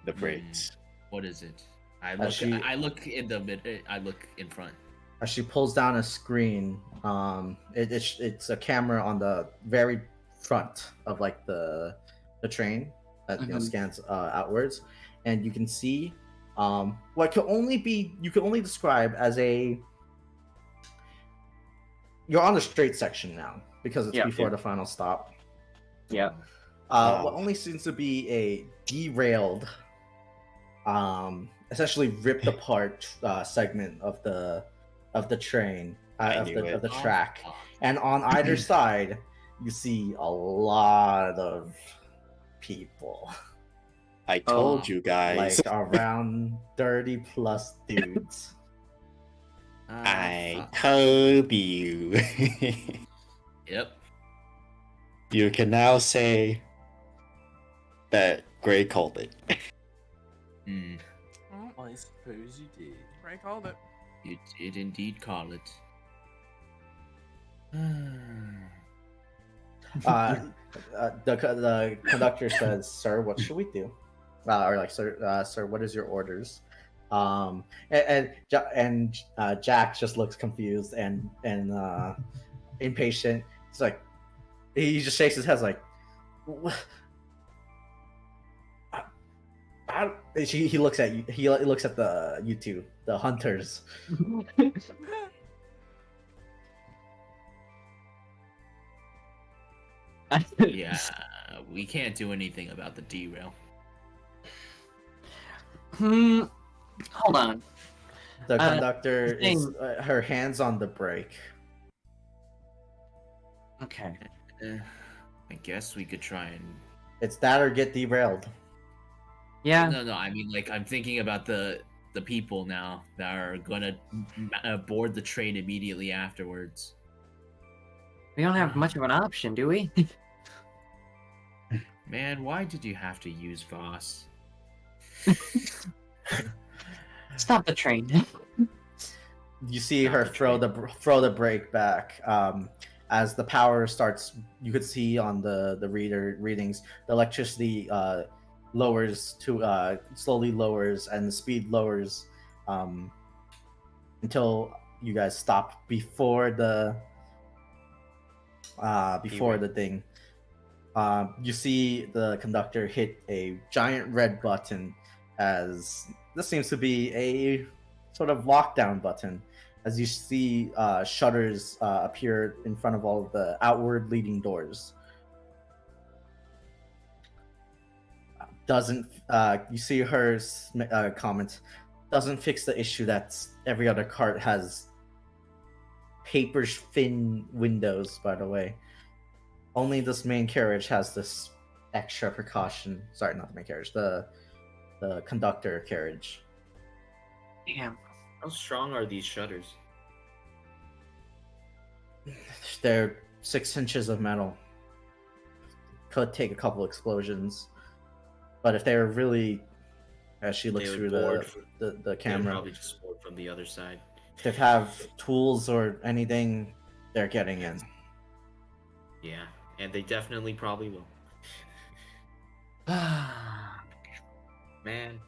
The brakes. What is it? I As look. she- I look in the mid. I look in front. As she pulls down a screen, it's a camera on the very front of like the train that scans outwards, and you can see what could only be you can only describe as a you're on the straight section now because it's before the final stop. Yeah. What only seems to be a derailed, essentially ripped apart segment of the train, of the track, and on either side, you see a lot of people, I told you guys. like around 30 plus dudes. I told you. Yep. You can now say that Gray called it. Hmm. Oh, I suppose you did. Ray called it. You did indeed call it. The conductor says, "Sir, what should we do?" Or like, "Sir, what is your orders?" Jack just looks confused and impatient. It's like he just shakes his head, like, "What?" He looks at you. He looks at you two, the hunters. Yeah, we can't do anything about the derail. Hold on. The conductor is thing- her hands on the brake. Okay. I guess we could try and. It's that or get derailed. Yeah. No. I mean, like, I'm thinking about the people now that are gonna board the train immediately afterwards. We don't have much of an option, do we? Man, why did you have to use Voss? Stop the train. You see Not her the throw the brake back. As the power starts, you could see on the readings, the electricity lowers to slowly lowers, and the speed lowers until you guys stop before the thing. You see the conductor hit a giant red button, as this seems to be a sort of lockdown button, as you see shutters appear in front of all of the outward leading doors. You see her comment, doesn't fix the issue that every other cart has paper thin windows, by the way. Only this main carriage has this extra precaution. Sorry, not the main carriage, the conductor carriage. Damn. How strong are these shutters? They're 6 inches of metal. Could take a couple explosions, but if they're really, as she looks They through would board the They'd camera, probably just board from the other side. if they have tools or anything, they're getting in. Yeah, and they definitely probably will. Man,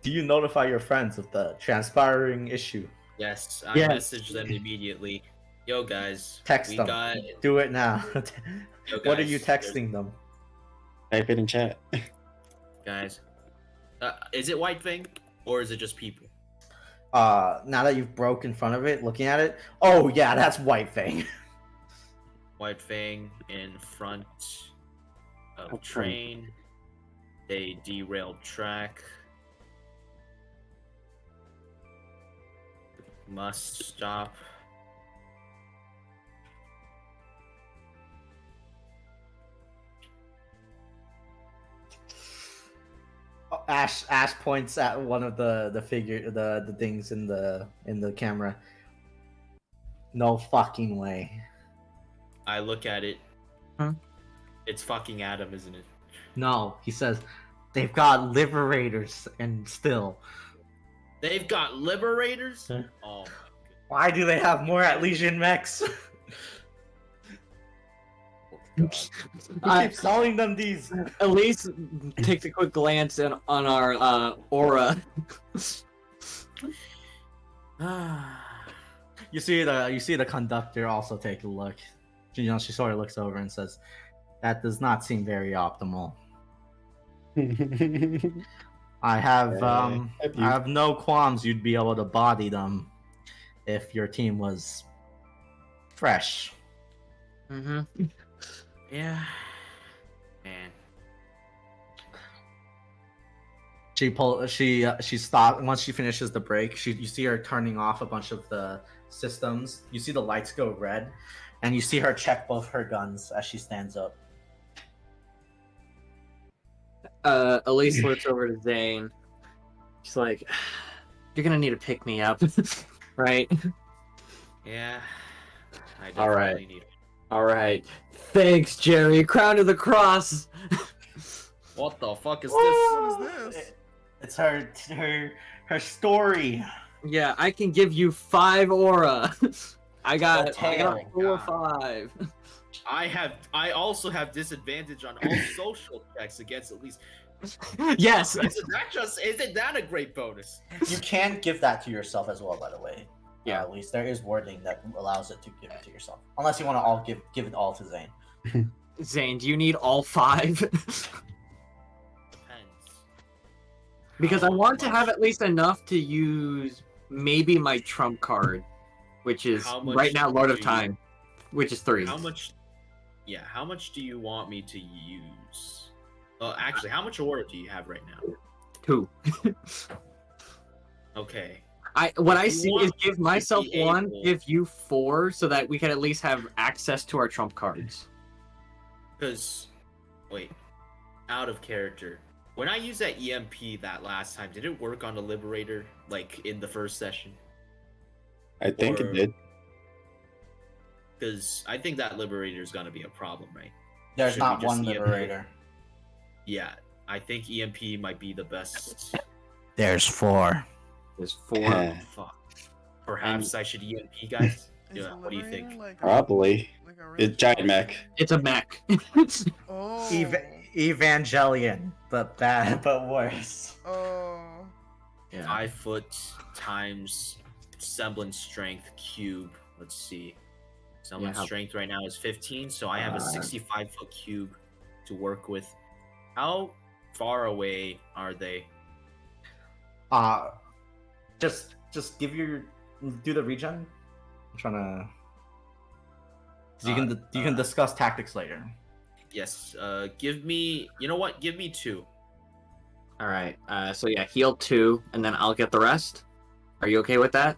Do you notify your friends of the transpiring issue? yes, I Yes. messaged them immediately. Yo, guys, Text we them. got. Do it now. Yo, What are guys, you there's- texting them? Type it in chat. guys? Is it White Fang or is it just people? Now that you've broke in front of it, looking at it, oh yeah, that's White Fang. White Fang in front of Okay. train. They derailed track. Must stop. Ash points at one of the figure the things in the camera. No fucking way. I look at it. Huh? It's fucking Adam, isn't it? No, he says, They've got liberators and still. They've got liberators. Huh? Oh, Why do they have more at Legion mechs? Who keeps selling them these? Elise takes a quick glance on our aura. You see the conductor also take a look. You know, she sort of looks over and says, "That does not seem very optimal. I have no qualms you'd be able to body them if your team was fresh." Mm-hmm. yeah, man. She stopped once she finishes the break. You see her turning off a bunch of the systems. You see the lights go red, and you see her check both her guns as she stands up. Elise looks over to Zane. She's like, "You're gonna need to pick me up, right?" Yeah. I All right. definitely need. All right. Thanks, Jerry. Crown of the Cross. What the fuck is this? What is this? It's her story. Yeah, I can give you 5 aura. I got tail. 4 or 5. I also have disadvantage on all social checks against at least. Yes. Isn't that a great bonus? You can give that to yourself as well, by the way. Yeah. At least there is wording that allows it to give it to yourself, unless you want to all give it all to Zane. Zane, do you need all 5? Depends. Because I How want to much? have at least enough to use maybe my trump card, which is How much right now Lord of do you- Time, which is 3. How much? Yeah, how much do you want me to use? Actually, how much order do you have right now? 2. Okay. What I You see want is give to myself be 1, able- give you 4, so that we can at least have access to our trump cards. Because, wait, out of character. When I used that EMP that last time, did it work on the Liberator, like, in the first session? I think Or- it did. Because I think that Liberator is going to be a problem, right? There's Should not we just one EMP? liberator. Yeah, I think EMP might be the best. There's 4. There's 4. Yeah. Fuck. Perhaps I should EMP, guys? Is Yeah, a what do you liberator think? like a- Probably. like a It's giant ritual? mech. It's a mech. Oh. Evangelion, but bad, but worse. Oh. Yeah. 5 foot times semblance strength cube. Let's see. Semblance how- strength right now is 15, so I have a 65-foot cube to work with. How far away are they? Just do the regen. I'm trying to. 'Cause you can discuss tactics later. Yes. Give me. You know what? Give me 2. All right. So yeah, heal 2, and then I'll get the rest. Are you okay with that,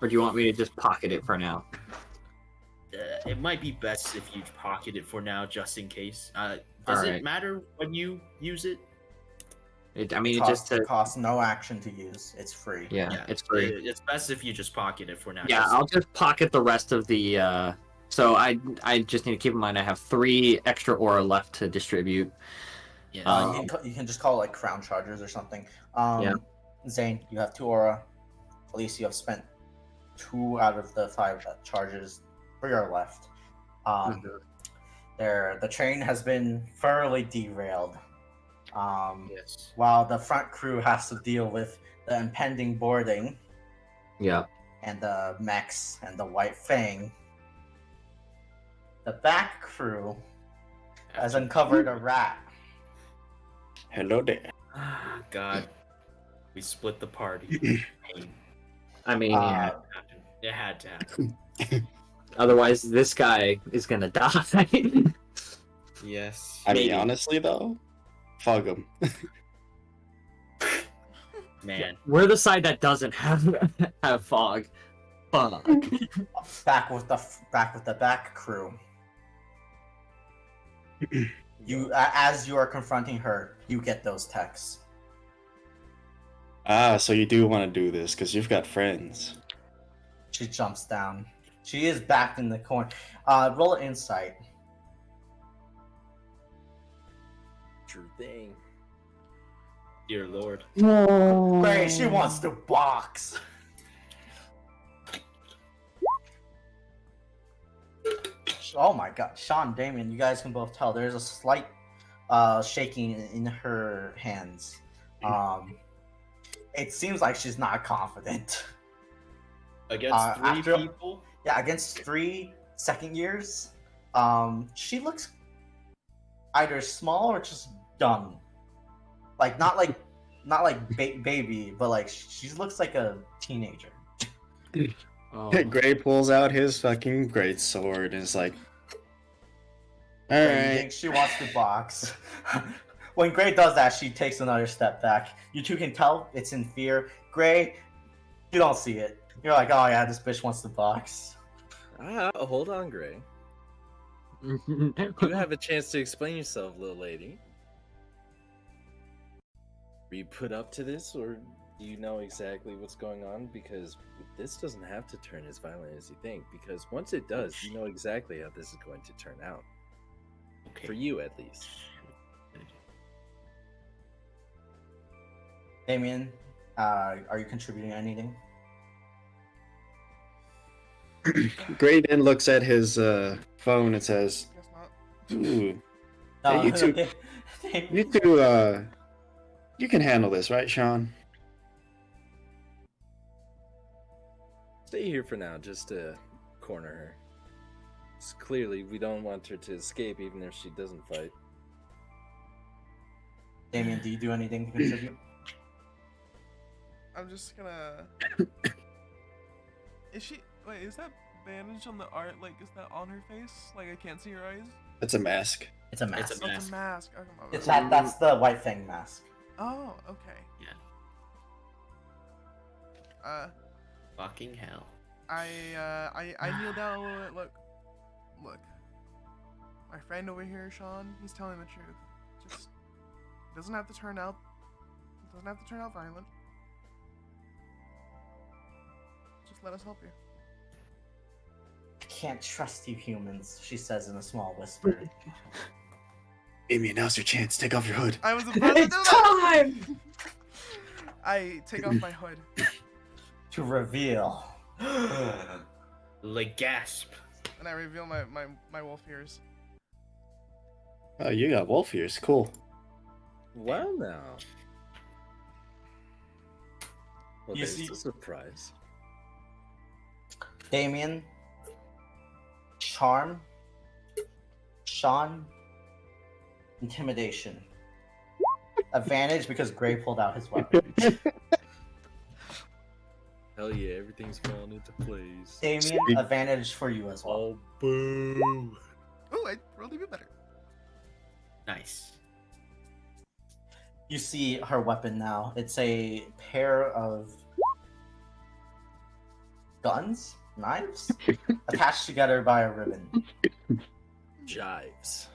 or do you want me to just pocket it for now? It might be best if you pocket it for now, just in case. Does Alright. it matter when you use it? It just It costs no action to use. It's free. yeah, it's free. It's best if you just pocket it for now. Yeah, just- I'll just pocket the rest of the. So I just need to keep in mind I have 3 extra aura left to distribute. Yeah. You can just call it like crown chargers or something. Yeah. Zane, you have 2 aura. At least you have spent 2 out of the 5 charges. 3 are left. The train has been thoroughly derailed. Yes. While the front crew has to deal with the impending boarding Yeah. and the mechs and the White Fang, the back crew has uncovered a rat. Hello there. God, we split the party. Pain. I mean, Uh, It had to happen. otherwise this guy is gonna die. Yes. I mean, Maybe. honestly though, fuck him. Man. We're the side that doesn't have fog. Fuck. back with the back crew. As you are confronting her, you get those texts. So you do want to do this because you've got friends. She jumps down. She is backed in the corner. Roll an insight. 'True thing. Dear Lord. Great, she wants to box. Oh my god, Sean, Damien, you guys can both tell there's a slight shaking in her hands. It seems like she's not confident. Against three after- people? Yeah, against 3 second years, she looks either small or just dumb. Like not like baby, but like she looks like a teenager. Oh. Gray pulls out his fucking great sword and is like, You alright. think she wants to box. When Gray does that, she takes another step back. You two can tell it's in fear. Gray, you don't see it. You're like, oh yeah, this bitch wants to box. Hold on, Gray. You have a chance to explain yourself, little lady. Were you put up to this, or do you know exactly what's going on? Because this doesn't have to turn as violent as you think, because once it does, you know exactly how this is going to turn out. Okay. For you, at least. Damien, are you contributing anything? Gray then looks at his phone and says, Guess not. ooh, Hey, you two- Damien- you two, you can handle this, right, Sean? Stay here for now, just to corner her. It's clearly, we don't want her to escape, even if she doesn't fight. Damien, do you do anything to contribute? I'm just gonna. Is she? Wait, is that bandage on the art? Like, is that on her face? Like, I can't see her eyes. It's a mask. It's a mask. It's Oh, it's a mask. Okay, my It's bad. that's the White Fang mask. Oh, okay. Fucking hell. I kneel down. Look. My friend over here, Sean, he's telling the truth. Just doesn't have to turn out violent. Just let us help you. I can't trust you humans, she says in a small whisper. Amy, now's your chance. Take off your hood. I was about to do that. I take off my hood. To reveal. Like gasp. And I reveal my wolf ears. Oh, you got wolf ears. Cool. Well, now. Well, You there's see- a surprise. Damien, charm, Sean, intimidation. Advantage because Gray pulled out his weapon. Hell yeah, everything's falling into place. Damien, advantage for you as well. Oh, boo. Oh, I rolled even better. Nice. You see her weapon now. It's a pair of guns, knives, attached together by a ribbon. Jives.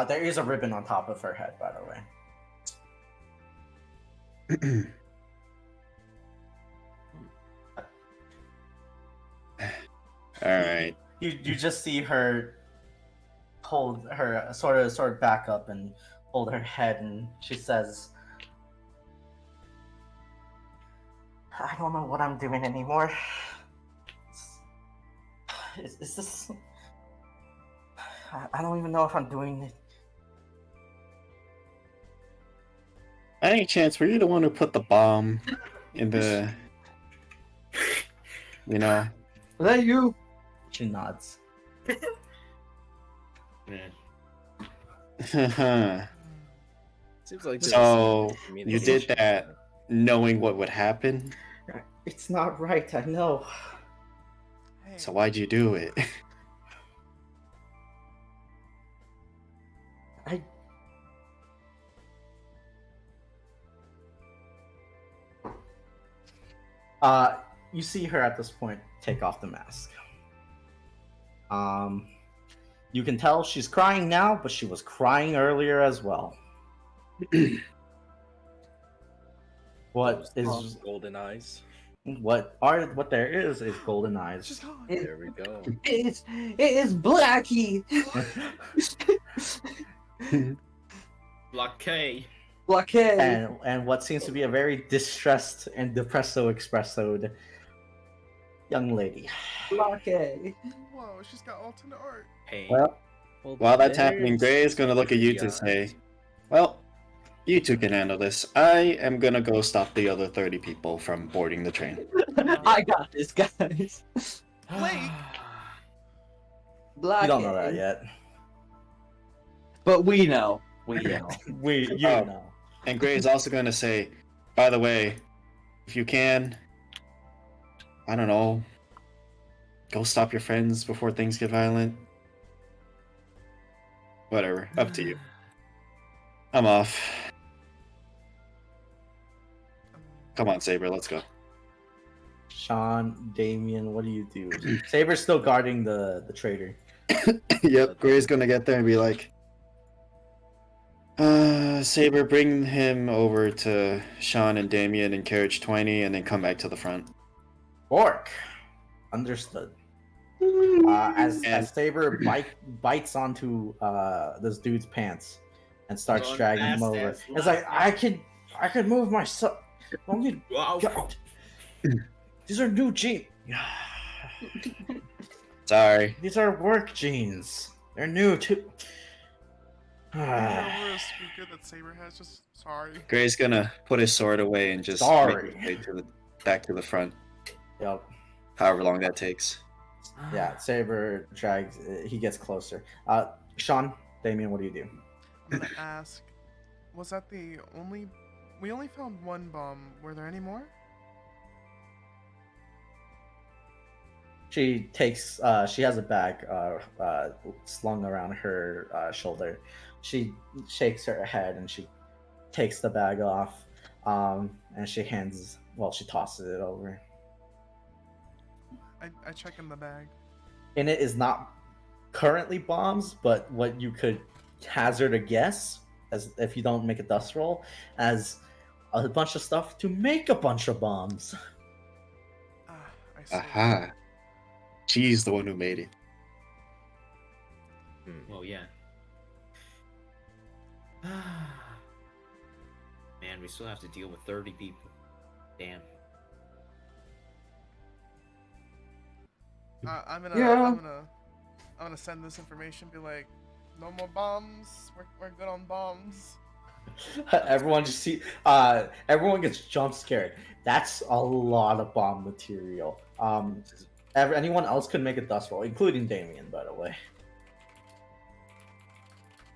There is a ribbon on top of her head, by the way. Alright. You just see her hold her sort of back up and hold her head, and she says, "I don't know what I'm doing anymore. Is this? I don't even know if I'm doing it." Any chance, were you the one who put the bomb in the... You know? Was that you? She nods. Man. Seems like So, there's some you did that knowing what would happen? It's not right, I know. Hey, So why'd you do it? You see her at this point take off the mask. You can tell she's crying now, but she was crying earlier as well. What is golden eyes? What there is golden She's eyes. gone. There we go. It is Blackie. Blockade. Blackie. and what seems to be a very distressed and depresso expressoed young lady. Blackie. Whoa, she's got alternate art. Hey. Well, while that's happening, there's Gray is gonna look at you to the say, eyes. "Well, you two can handle this. I am gonna go stop the other 30 people from boarding the train." I got this, guys. Wait. Blackie. You don't know that yet. But we know. We know. You Oh. know. And Gray is also gonna say, "By the way, if you can, I don't know, go stop your friends before things get violent. Whatever, up to you. I'm off. Come on, Saber, let's go." Sean, Damien, what do you do? Saber's still guarding the trader. Yep, Gray's gonna get there and be like, Saber, bring him over to Sean and Damien in carriage 20 and then come back to the front. Orc. Understood. As Saber bites onto this dude's pants and starts Run dragging him fast over. as It's like I could move myself. Don't you? Wow. God. These are new jeans. Sorry. These are work jeans. They're new too. Over a speaker that Saber has. Just sorry. Gray's gonna put his sword away and just Sorry. make his way back to the front, Yep. however long that takes. Yeah. Saber drags. He gets closer. Sean, Damien, what do you do? I'm gonna ask. Was that the only? We only found one bomb. Were there any more? She takes. She has a bag slung around her shoulder. She shakes her head and she takes the bag off. And she hands. Well, she tosses it over. I check in the bag. In it is not currently bombs, but what you could hazard a guess, as if you don't make a dust roll, as a bunch of stuff to make a bunch of bombs. I see. Aha. She's the one who made it. Well, yeah. Man, we still have to deal with 30 people. Damn. I'm gonna. Yeah. I'm gonna send this information. Be like, no more bombs. We're good on bombs. Everyone just everyone gets jump scared. That's a lot of bomb material. Anyone else could make a dust roll, including Damien, by the way.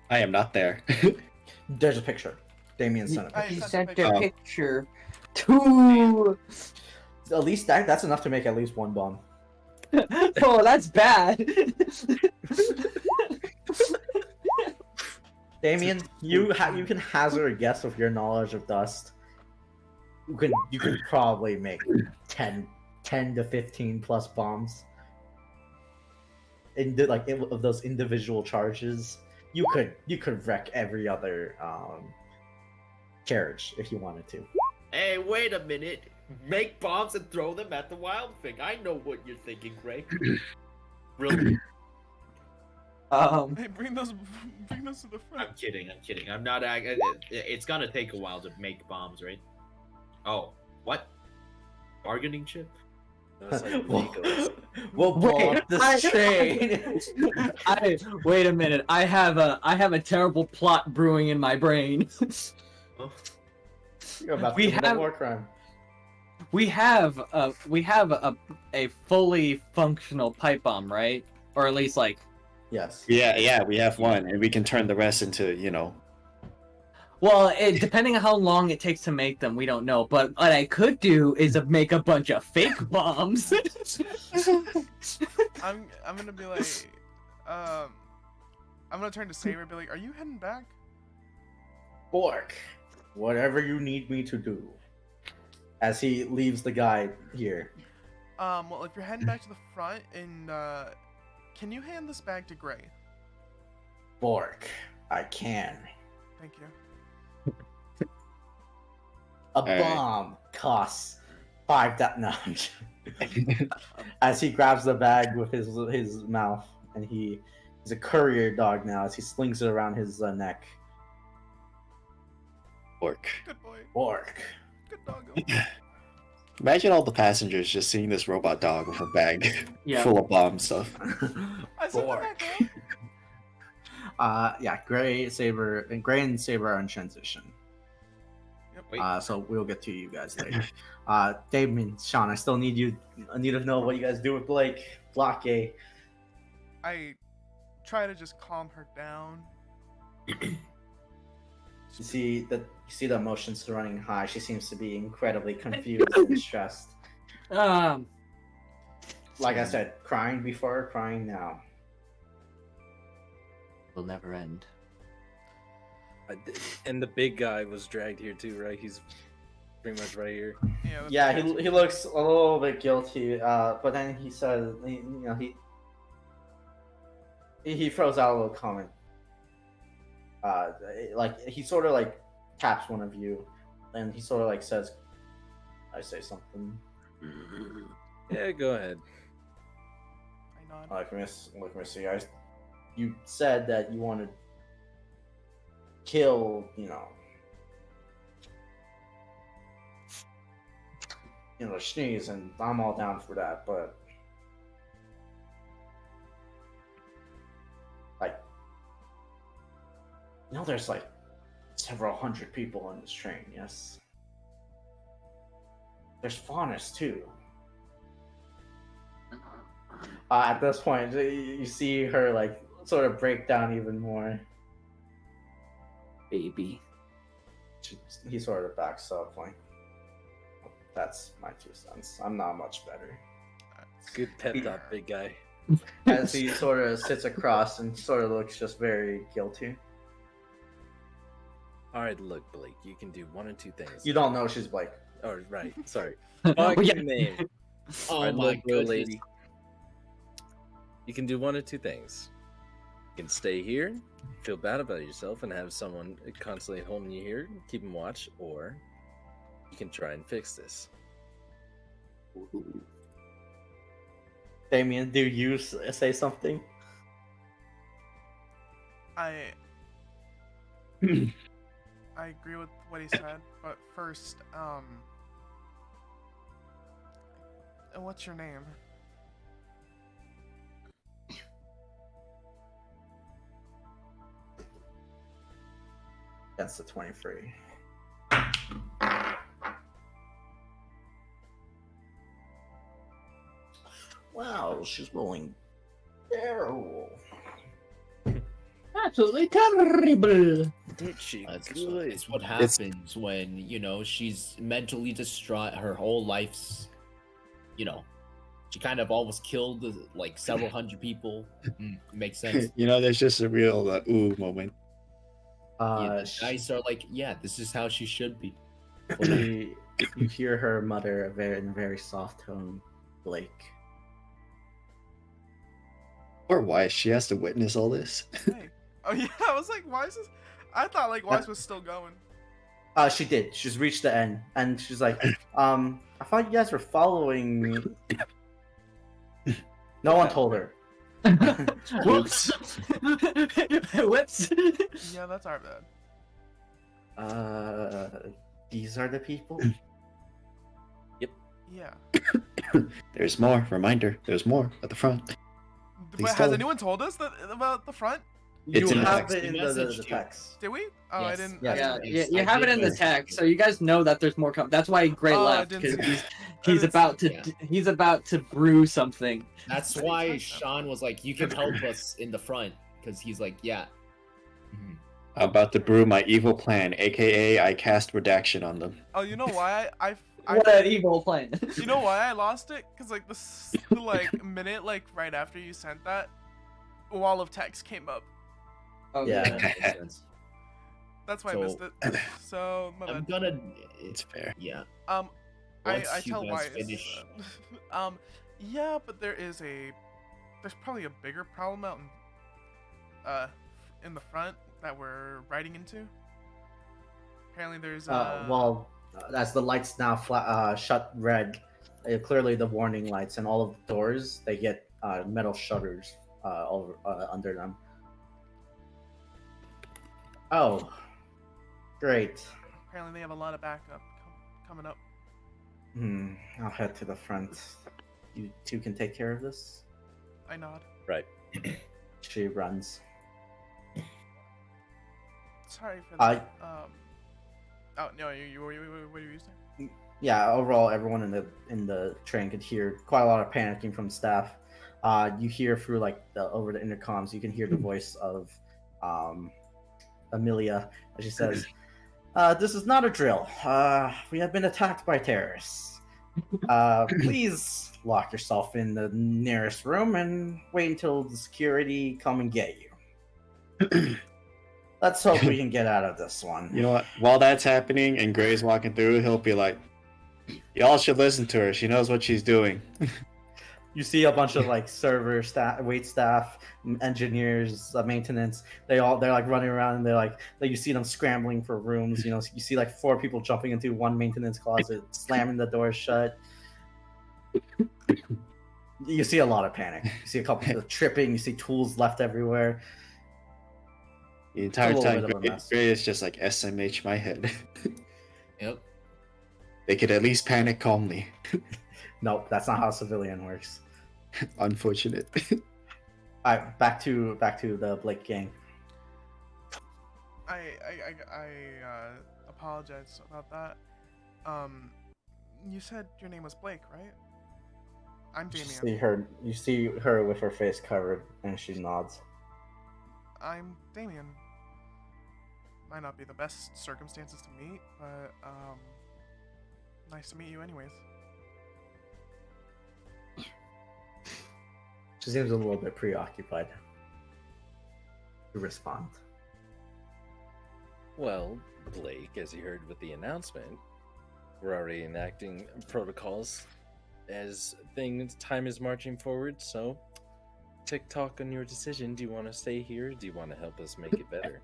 I am not there. There's a picture. Damien sent a I picture. He sent sent the a picture. picture to. At least that's enough to make at least one bomb. Oh, that's bad. Damien, you can hazard a guess of your knowledge of dust. You could probably make 10 to 15 plus bombs. Of those individual charges, you could wreck every other carriage if you wanted to. Hey, wait a minute. Make bombs and throw them at the wild thing. I know what you're thinking, Gray. Really? Hey, bring those to the front. I'm kidding. I'm not. It's gonna take a while to make bombs, right? Oh, what? Bargaining chip? That's like Legos. We'll blow up this train. Wait a minute. I have a terrible plot brewing in my brain. Oh. You're about to We commit a have- war crime. we have a fully functional pipe bomb, right? Or at least like. Yes. Yeah, we have one, and we can turn the rest into, Well, depending on how long it takes to make them, we don't know. But what I could do is make a bunch of fake bombs. I'm gonna be like, I'm gonna turn to Saber and be like, are you heading back? Bork, whatever you need me to do. As he leaves the guy here. Well, if you're heading back to the front, and can you hand this bag to Gray? Bork, I can. Thank you. A Alright. bomb costs 5 that no. As he grabs the bag with his mouth, and he's a courier dog now as he slings it around his neck. Orc. Good boy. Orc. Good doggo. Imagine all the passengers just seeing this robot dog with a bag Yeah. full of bomb stuff. I said Orc. that. Yeah, Gray and Saber are in transition. Wait. So we'll get to you guys later. Damien, Sean, I still need you. I need to know what you guys do with Blake. Block A. I try to just calm her down. You see the emotions running high. She seems to be incredibly confused and stressed. Like I said, crying before, crying now. Will never end. And the big guy was dragged here too, right? He's pretty much right here. Yeah, he looks a little bit guilty, but then he says, he throws out a little comment. Like he sort of like taps one of you, and he sort of like says, "I say something." Yeah, go ahead. I nod. Like Missy, guys, you said that you wanted to kill, Sneeze, and I'm all down for that, but like, there's like several hundred people on this train, yes? There's Faunus too. At this point, you see her like sort of break down even more. Baby. He sort of backs up, like, that's my 2 cents. I'm not much better. Good pep talk, big guy. As he sort of sits across and sort of looks just very guilty. All right, look, Blake, you can do one or two things. You don't know she's Blake. Oh, right. Sorry. Oh, Fuck yeah. your name. Oh All right, my look, little goodness. lady. You can do one or two things. You can stay here, feel bad about yourself, and have someone constantly holding you here, keeping watch, or you can try and fix this. Damien, do you say something? I agree with what he said, but first, what's your name? That's the 23. Wow, she's rolling terrible. Absolutely terrible. Ain't she That's good? it's what happens when she's mentally distraught. Her whole life's, she kind of almost killed like several hundred people. Makes sense. There's just a real ooh moment. Yeah, the guys are like, yeah, this is how she should be. You hear her mutter in a very soft tone, Blake. Or Weiss, she has to witness all this. Hey. Oh yeah, I was like, why is this? I thought like Wise was still going. She did. She's reached the end, and she's like, I thought you guys were following me. No one told her. Whoops. Whoops. Yeah, that's our bad. These are the people? Yeah. There's more. Reminder, there's more at the front. But Please has don't. anyone told us about the front? It's You in the have text. it in We the messaged you. text. Did we? Oh, I Yes. didn't. Yes. Yeah, Yes, you I have it did in the message text, you. so you guys know that there's more coming. That's why Gray Oh, I left, didn't because see he's, that. he's I about to Yeah. he's about to brew something. That's I didn't why touch that. Sean was like, you can help us in the front, because he's like, yeah. Mhm. I'm about to brew my evil plan, aka I cast redaction on them. Oh, you know why I What an evil plan. You know why I lost it? Cause like the minute like right after you sent that, a wall of text came up. Okay. Yeah. That makes sense. That's why I So- missed it. So my I'm bad. gonna. It's fair. Yeah. I Once you tell guys Wise. finish- Yeah, but there's probably a bigger problem out in the front that we're riding into. Apparently there's Well, as the lights now shut red, clearly the warning lights, and all of the doors they get metal shutters over under them. Oh, great. Apparently, they have a lot of backup coming up. I'll head to the front. You two can take care of this. I nod. Right. She runs. Sorry for that. Oh no, what are you saying? Yeah, overall, everyone in the train could hear quite a lot of panicking from staff. You hear through like over the intercoms, you can hear the voice of Amelia as she says, "This is not a drill. We have been attacked by terrorists. Please lock yourself in the nearest room and wait until the security come and get you. Let's hope we can get out of this one." You know what? While that's happening and Gray's walking through, he'll be like, "Y'all should listen to her. She knows what she's doing." You see a bunch of like server staff, wait staff, engineers, maintenance. They're like running around and they're like you see them scrambling for rooms. You know, you see like 4 people jumping into one maintenance closet, slamming the door shut. You see a lot of panic. You see a couple of tripping. You see tools left everywhere. The entire A little time, bit of a mess. Gray is just like SMH my head. Yep. They could at least panic calmly. Nope, that's not how civilian works. Unfortunate. All right, back to the Blake gang. I apologize about that. You said your name was Blake, right? I'm Damien. You see her with her face covered, and she nods. I'm Damien. Might not be the best circumstances to meet, but nice to meet you anyways. She seems a little bit preoccupied to respond. Well, Blake, as you heard with the announcement, we're already enacting protocols as time is marching forward, so tick-tock on your decision. Do you want to stay here? Do you want to help us make it better?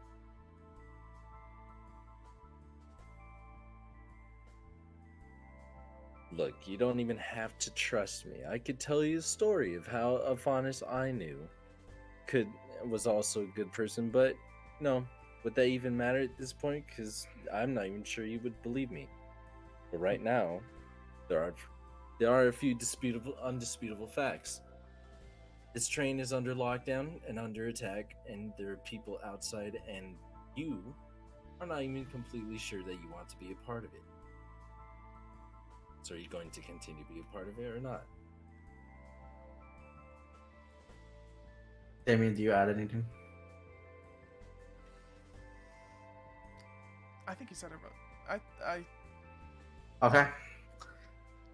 Look, you don't even have to trust me. I could tell you a story of how Afanis I knew was also a good person, but no, would that even matter at this point? Because I'm not even sure you would believe me. But right now, there are a few undisputable facts. This train is under lockdown and under attack, and there are people outside, and you are not even completely sure that you want to be a part of it. So are you going to continue to be a part of it or not? Damien, do you add anything? I think he said it right. I Okay.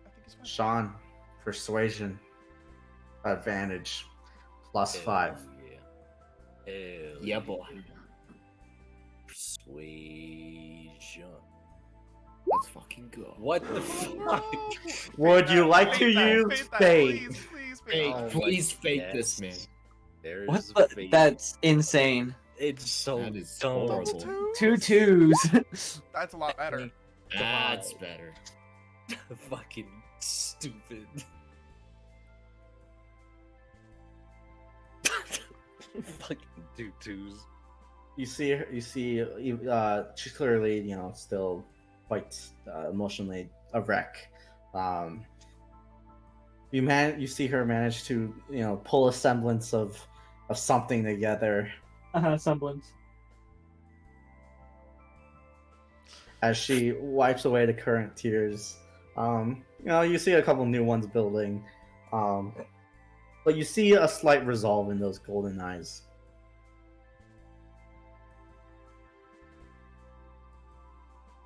think he's fine. Sean, persuasion, advantage, +5. Yeah. Hell Yeah, boy. Persuasion. Let's fucking go. What the fuck? Would you like to use fate? Please, Hey, Oh, please fake yes. this, man. There's What the? fate. That's insane. It's so That is dumb. horrible. Two twos. That's a lot better. That's better. Fucking stupid. Fucking twos. You see, she's clearly, still quite emotionally a wreck. You see her manage to, pull a semblance of something together Semblance. as she wipes away the current tears. You see a couple new ones building, but you see a slight resolve in those golden eyes.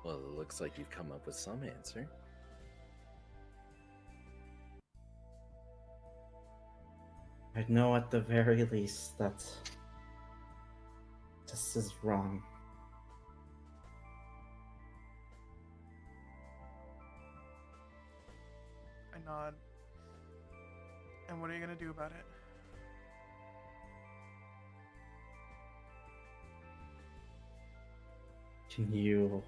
Well, it looks like you've come up with some answer. I know at the very least that this is wrong. I nod. And what are you gonna do about it? Can you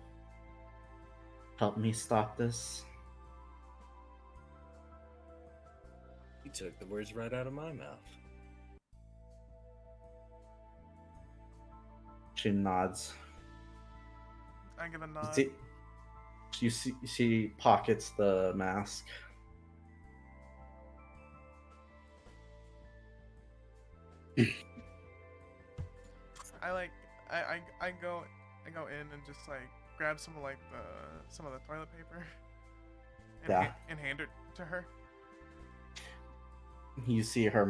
help me stop this? You took the words right out of my mouth. She nods. I give a nod. She pockets the mask. I go in and just like grab some of the toilet paper and, Yeah. and hand it to her. You see her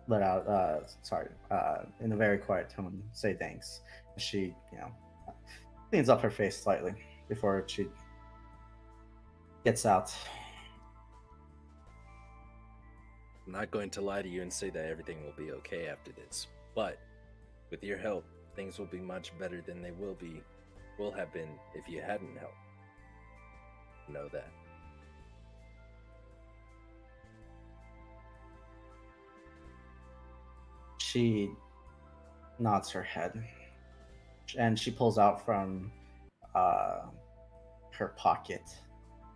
let out in a very quiet tone say thanks. She, cleans up her face slightly before she gets out. I'm not going to lie to you and say that everything will be okay after this, but with your help, things will be much better than they will have been if you hadn't helped. Know that. She nods her head, and she pulls out from her pocket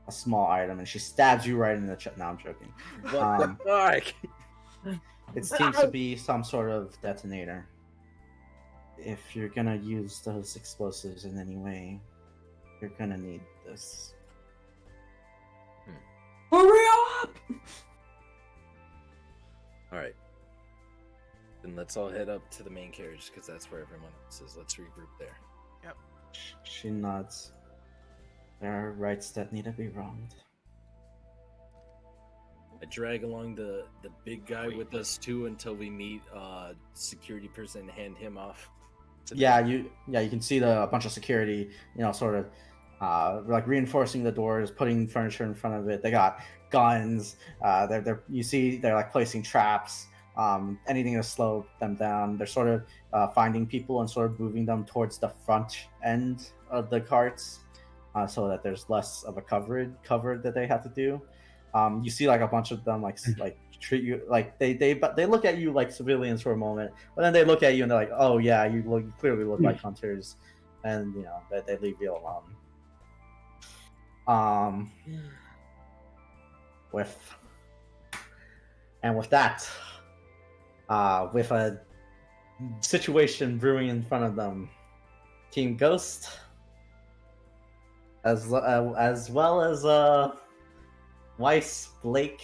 a small item, and she stabs you right in the chest. No, I'm joking. What the fuck? It seems to be some sort of detonator. If you're gonna use those explosives in any way, you're gonna need this. Hurry up! Alright. Then let's all head up to the main carriage, because that's where everyone else is. Let's regroup there. Yep. She nods. There are rights that need to be wronged. I drag along the big guy with us too until we meet security person and hand him off. Yeah, you can see a bunch of security, sort of like reinforcing the doors, putting furniture in front of it. They got guns. They're like placing traps. Anything to slow them down. They're sort of finding people and sort of moving them towards the front end of the carts, so that there's less of a cover that they have to do. You see like a bunch of them like treat you like they look at you like civilians for a moment, but then they look at you and they're like, oh yeah, you clearly look like hunters, and they leave you alone. With that, with a situation brewing in front of them, Team Ghost, as well as Weiss, Blake,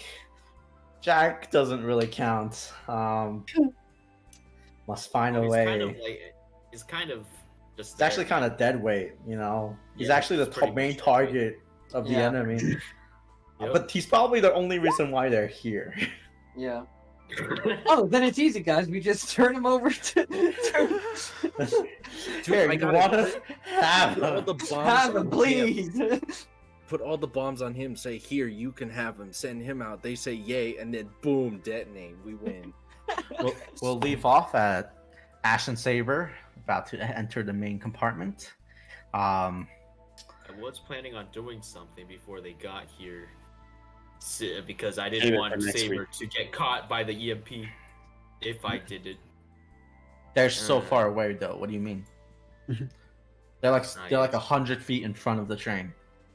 Jack doesn't really count. Must find a way. It's kind of just. It's actually kind of dead weight, He's Yeah, actually it's the pretty main much dead target of the Yeah. enemy. Yep. But he's probably the only reason why they're here. Yeah. Oh, then it's easy, guys. We just turn him over to. Here, I you gotta wanna have put all him. the bombs Have on him, please. Put all the bombs on him. Say, here, you can have him. Send him out. They say yay, and then boom, detonate. We win. We'll leave off at Ash and Saber about to enter the main compartment. I was planning on doing something before they got here, because I Save didn't it want for next Saber week. to get caught by the EMP if I did it. They're so far away, though. What do you mean? They're like 100 feet in front of the train.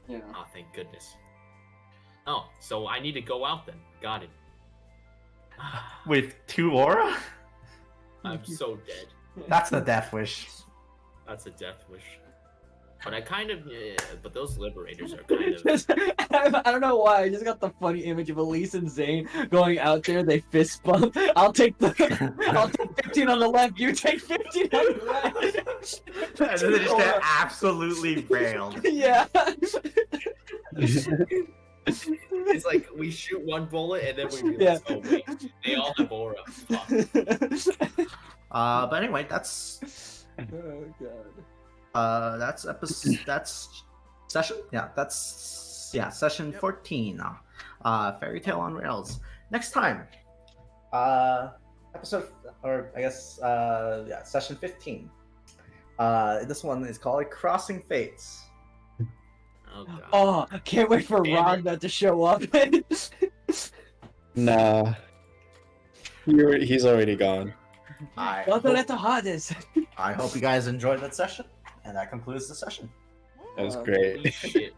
Yeah. Oh, thank goodness. Oh, so I need to go out then. Got it. With 2 aura? I'm so dead. That's the death wish. That's a death wish. But I kind of, but those liberators are kind of. I don't know why. I just got the funny image of Elise and Zane going out there. They fist bump. I'll take 15 on the left. You take 15 on the right. And then they just get absolutely railed. Yeah. It's like we shoot one bullet and then we realize, oh wait, they all have aura. Fuck. But anyway, that's Oh god. that's episode. That's session. Yeah, session 14. Fairytale on Rails. Next time, episode, or I guess session 15. This one is called Crossing Fates. Oh god. Oh, I can't wait for Damn Rhonda to show up. Nah. He's already gone. I Welcome hope, to Hades. I hope you guys enjoyed that session, and that concludes the session. Woo! That was Holy great. shit.